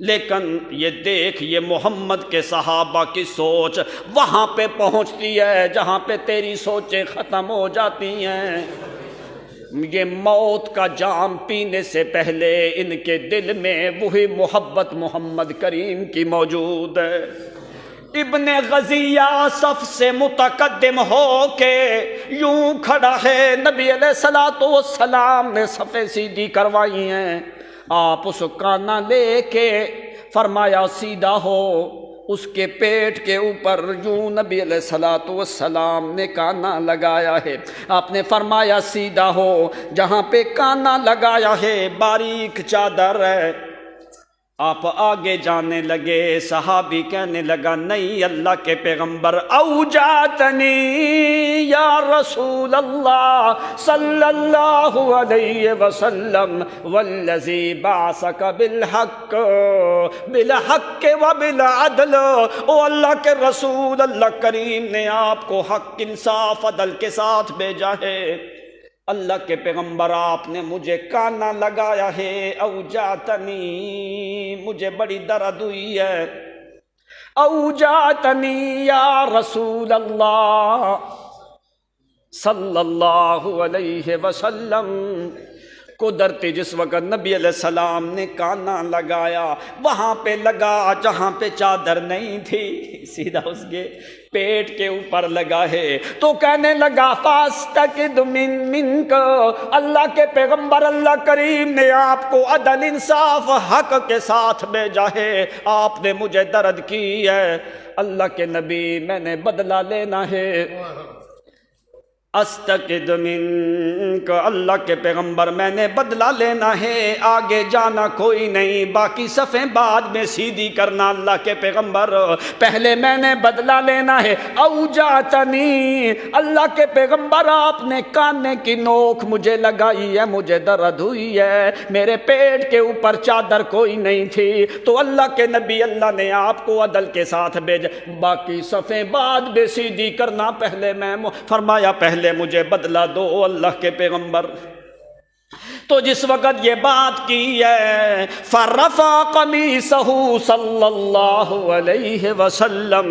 لیکن یہ دیکھ یہ محمد کے صحابہ کی سوچ وہاں پہ پہنچتی ہے جہاں پہ تیری سوچیں ختم ہو جاتی ہیں۔ یہ موت کا جام پینے سے پہلے ان کے دل میں وہی محبت محمد کریم کی موجود ہے۔ ابن غزیہ صف سے متقدم ہو کے یوں کھڑا ہے، نبی علیہ الصلوۃ والسلام نے صفیں سیدھی کروائی ہیں، آپ اس کانا لے کے فرمایا سیدھا ہو، اس کے پیٹ کے اوپر یوں نبی علیہ الصلوۃ والسلام نے کانا لگایا ہے، آپ نے فرمایا سیدھا ہو، جہاں پہ کانا لگایا ہے باریک چادر ہے، آپ آگے جانے لگے، صحابی کہنے لگا نہیں اللہ کے پیغمبر، اوجاتنی یا رسول اللہ صلی اللہ علیہ وسلم والذی بعثک بالحق بالحق وبالعدل، او اللہ کے رسول، اللہ کریم نے آپ کو حق، انصاف، عدل کے ساتھ بھیجا ہے، اللہ کے پیغمبر آپ نے مجھے کانا لگایا ہے، اوجاتنی مجھے بڑی درد ہوئی ہے، اوجاتنی یا رسول اللہ صلی اللہ علیہ وسلم۔ قدرتی جس وقت نبی علیہ السلام نے کانا لگایا وہاں پہ لگا جہاں پہ چادر نہیں تھی، سیدھا اس کے پیٹ کے اوپر لگا ہے، تو کہنے لگا فاستقد منک، اللہ کے پیغمبر اللہ کریم نے آپ کو عدل، انصاف، حق کے ساتھ بھیجا ہے، آپ نے مجھے درد کی ہے، اللہ کے نبی میں نے بدلہ لینا ہے، استقد منک، اللہ کے پیغمبر میں نے بدلہ لینا ہے، آگے جانا کوئی نہیں، باقی صفیں بعد میں سیدھی کرنا، اللہ کے پیغمبر پہلے میں نے بدلہ لینا ہے، اوجاتنی، اللہ کے پیغمبر آپ نے کانے کی نوک مجھے لگائی ہے، مجھے درد ہوئی ہے، میرے پیٹ کے اوپر چادر کوئی نہیں تھی، تو اللہ کے نبی اللہ نے آپ کو عدل کے ساتھ بھیجا، باقی صفیں بعد میں سیدھی کرنا، پہلے میں فرمایا پہلے مجھے بدلہ دو اللہ کے پیغمبر۔ تو جس وقت یہ بات کی ہے فرفع قمیصہ صلی اللہ علیہ وسلم،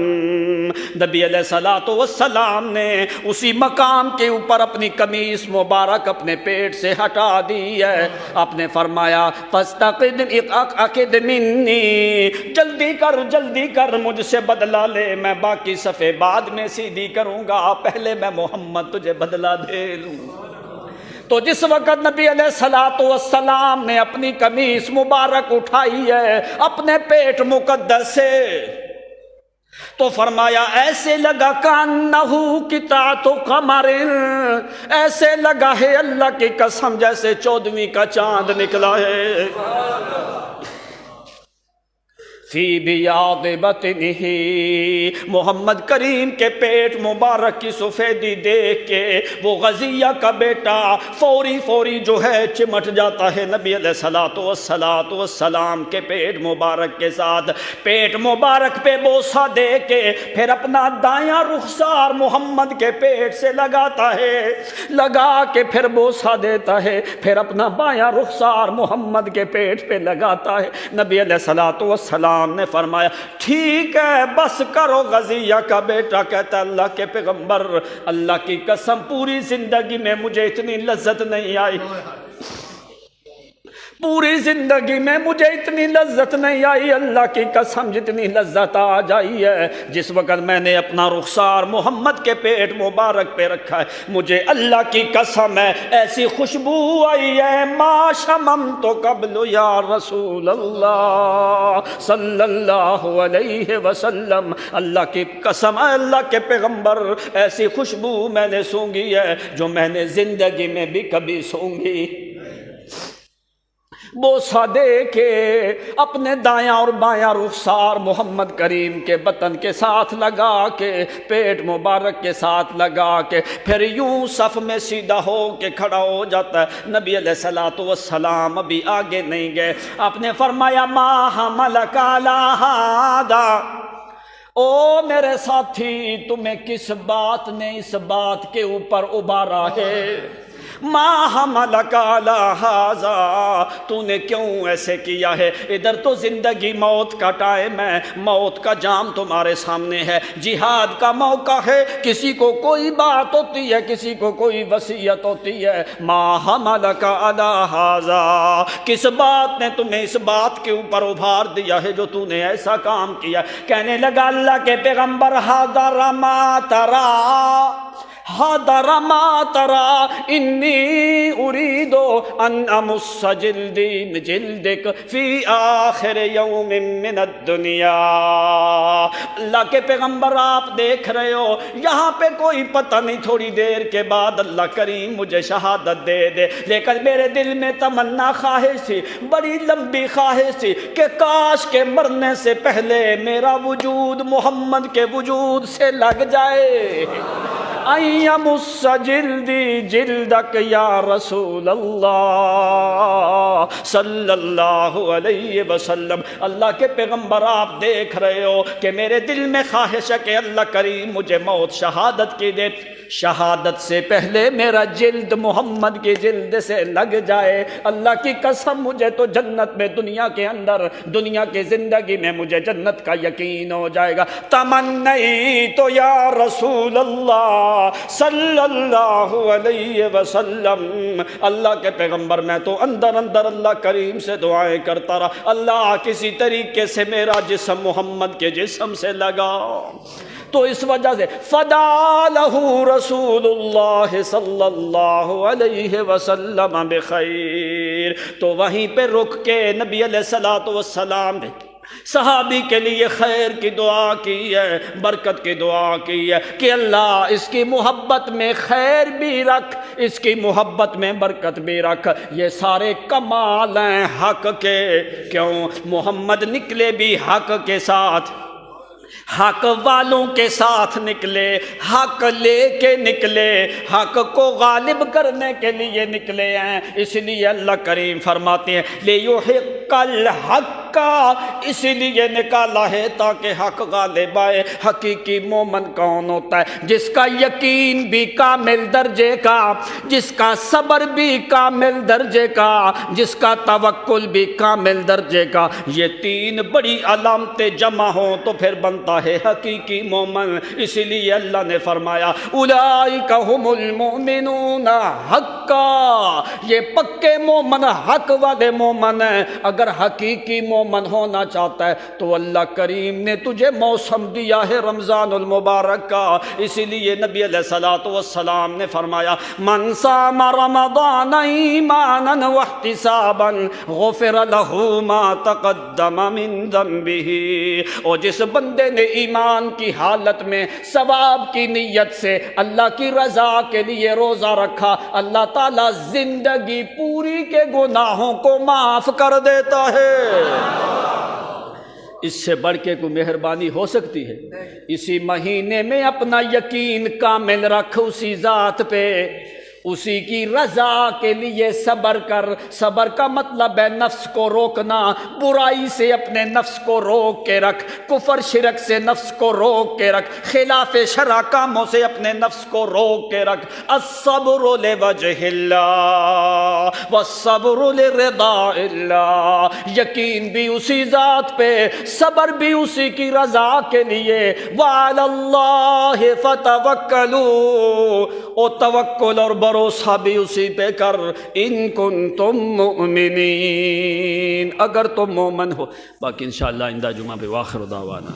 نبی علیہ الصلوۃ والسلام نے اسی مقام کے اوپر اپنی قمیص مبارک اپنے پیٹ سے ہٹا دی ہے، آپ نے فرمایا فاستقد منی، جلدی کر مجھ سے بدلہ لے، میں باقی صفحے بعد میں سیدھی کروں گا، پہلے میں محمد تجھے بدلہ دے لوں۔ تو جس وقت نبی علیہ الصلوۃ والسلام نے اپنی قمیص مبارک اٹھائی ہے اپنے پیٹ مقدس سے، تو فرمایا ایسے لگا کانہ قطعۃ قمر، ایسے لگا ہے اللہ کی قسم جیسے 14ویں کا چاند نکلا ہے، فی بیاض بطنہ، محمد کریم کے پیٹ مبارک کی سفیدی دیکھ کے وہ غزیہ کا بیٹا فوری جو ہے چمٹ جاتا ہے نبی علیہ الصلوۃ والسلام کے پیٹ مبارک کے ساتھ، پیٹ مبارک پہ بوسہ دے کے پھر اپنا دایاں رخسار محمد کے پیٹ سے لگاتا ہے، لگا کے پھر بوسہ دیتا ہے، پھر اپنا بایاں رخسار محمد کے پیٹ پہ لگاتا ہے، نبی علیہ الصلوۃ والسلام نے فرمایا ٹھیک ہے بس کرو، غزیہ کا بیٹا کہتا ہے اللہ کے پیغمبر اللہ کی قسم پوری زندگی میں مجھے اتنی لذت نہیں آئی، پوری زندگی میں مجھے اتنی لذت نہیں آئی، اللہ کی قسم جتنی لذت آ جائی ہے جس وقت میں نے اپنا رخسار محمد کے پیٹ مبارک پہ رکھا ہے، مجھے اللہ کی قسم ہے ایسی خوشبو آئی ہے ما شممت قبل یا رسول اللہ صلی اللہ علیہ وسلم، اللہ کی قسم ہے اللہ کے پیغمبر ایسی خوشبو میں نے سونگھی ہے جو میں نے زندگی میں بھی کبھی سونگھی۔ بوسہ دے کے اپنے دایاں اور بایاں رخسار محمد کریم کے بطن کے ساتھ لگا کے پیٹ مبارک کے ساتھ لگا کے پھر یوں صف میں سیدھا ہو کے کھڑا ہو جاتا ہے، نبی علیہ الصلوۃ والسلام ابھی آگے نہیں گئے، آپ نے فرمایا ما حملک علی ھذا، او میرے ساتھی تمہیں کس بات نے اس بات کے اوپر ابھارا ہے، ما حملک علی ھذا، تو نے کیوں ایسے کیا ہے؟ ادھر تو زندگی موت کا ٹائم ہے، موت کا جام تمہارے سامنے ہے، جہاد کا موقع ہے، کسی کو کوئی بات ہوتی ہے، کسی کو کوئی وصیت ہوتی ہے، ما حملک علی ھذا، کس بات نے تمہیں اس بات کے اوپر ابھار دیا ہے جو تو نے ایسا کام کیا؟ کہنے لگا اللہ کے پیغمبر حاضر ما ترا، حاضر ما ترا انی اريد ان امس جلدی جلدک فی آخر یوم من الدنیا۔ اللہ کے پیغمبر آپ دیکھ رہے ہو یہاں پہ کوئی پتہ نہیں، تھوڑی دیر کے بعد اللہ کریم مجھے شہادت دے دے، لیکن میرے دل میں تمنا خواہش تھی، بڑی لمبی خواہش تھی کہ کاش کے مرنے سے پہلے میرا وجود محمد کے وجود سے لگ جائے۔ ایمس جلدی جلدک یا رسول اللہ صلی اللہ علیہ وسلم۔ اللہ کے پیغمبر آپ دیکھ رہے ہو کہ میرے دل میں خواہش ہے کہ اللہ کریم مجھے موت شہادت کی دے، شہادت سے پہلے میرا جلد محمد کی جلد سے لگ جائے۔ اللہ کی قسم مجھے تو جنت میں، دنیا کے اندر، دنیا کی زندگی میں مجھے جنت کا یقین ہو جائے گا۔ تمنیت یا رسول اللہ صلی اللہ علیہ وسلم، اللہ کے پیغمبر میں تو اندر اندر اللہ کریم سے دعائیں کرتا رہا، اللہ کسی طریقے سے میرا جسم محمد کے جسم سے لگا۔ تو اس وجہ سے فدا لہ رسول اللہ صلی اللہ علیہ وسلم بخیر، تو وہیں پہ رک کے نبی علیہ الصلوۃ والسلام نے صحابی کے لیے خیر کی دعا کی ہے، برکت کی دعا کی ہے کہ اللہ اس کی محبت میں خیر بھی رکھ، اس کی محبت میں برکت بھی رکھ۔ یہ سارے کمال ہیں حق کے، کیوں محمد نکلے بھی حق کے ساتھ، حق والوں کے ساتھ نکلے، حق لے کے نکلے، حق کو غالب کرنے کے لیے نکلے ہیں۔ اس لیے اللہ کریم فرماتے ہیں لِيُحِقَّ الْحَقَّ، اس لیے نکالا ہے تاکہ حق غالب آئے۔ حقیقی مومن کون ہوتا ہے؟ جس کا یقین بھی کامل درجے کا، جس کا صبر بھی کامل درجے کا، جس کا توکل بھی کامل درجے کا۔ یہ تین بڑی علامتیں جمع ہوں تو پھر بنتا ہے حقیقی مومن۔ اسی لیے اللہ نے فرمایا اولئک ھم المؤمنون حقا، یہ پکے مومن، حق والے مومن ہیں۔ اگر حقیقی مومن ہونا چاہتا ہے تو اللہ کریم نے تجھے موسم دیا ہے رمضان المبارک کا۔ اسی لیے نبی علیہ الصلوۃ والسلام نے فرمایا من صام رمضان ایمانا واحتسابا غفر له ما تقدم من ذنبه، اور جس بندے نے ایمان کی حالت میں ثواب کی نیت سے اللہ کی رضا کے لیے روزہ رکھا، اللہ تعالیٰ زندگی پوری کے گناہوں کو معاف کر دیتا ہے۔ اس سے بڑھ کے کوئی مہربانی ہو سکتی ہے؟ اسی مہینے میں اپنا یقین کامل رکھ اسی ذات پہ، اسی کی رضا کے لیے صبر کر۔ صبر کا مطلب ہے نفس کو روکنا، برائی سے اپنے نفس کو روک کے رکھ، کفر شرک سے نفس کو روک کے رکھ، خلاف شرع کاموں سے اپنے نفس کو روک کے رکھ۔ الصبر لوجہ اللہ والصبر لرضا اللہ، یقین بھی اسی ذات پہ، صبر بھی اسی کی رضا کے لیے۔ وعلی اللہ فتوکلوا، اور توکل اور بھروسہ بھی اسی پہ کر، ان کنتم مؤمنین، اگر تم مومن ہو۔ باقی انشاءاللہ آئندہ جمعہ پہ، وآخر دعوانا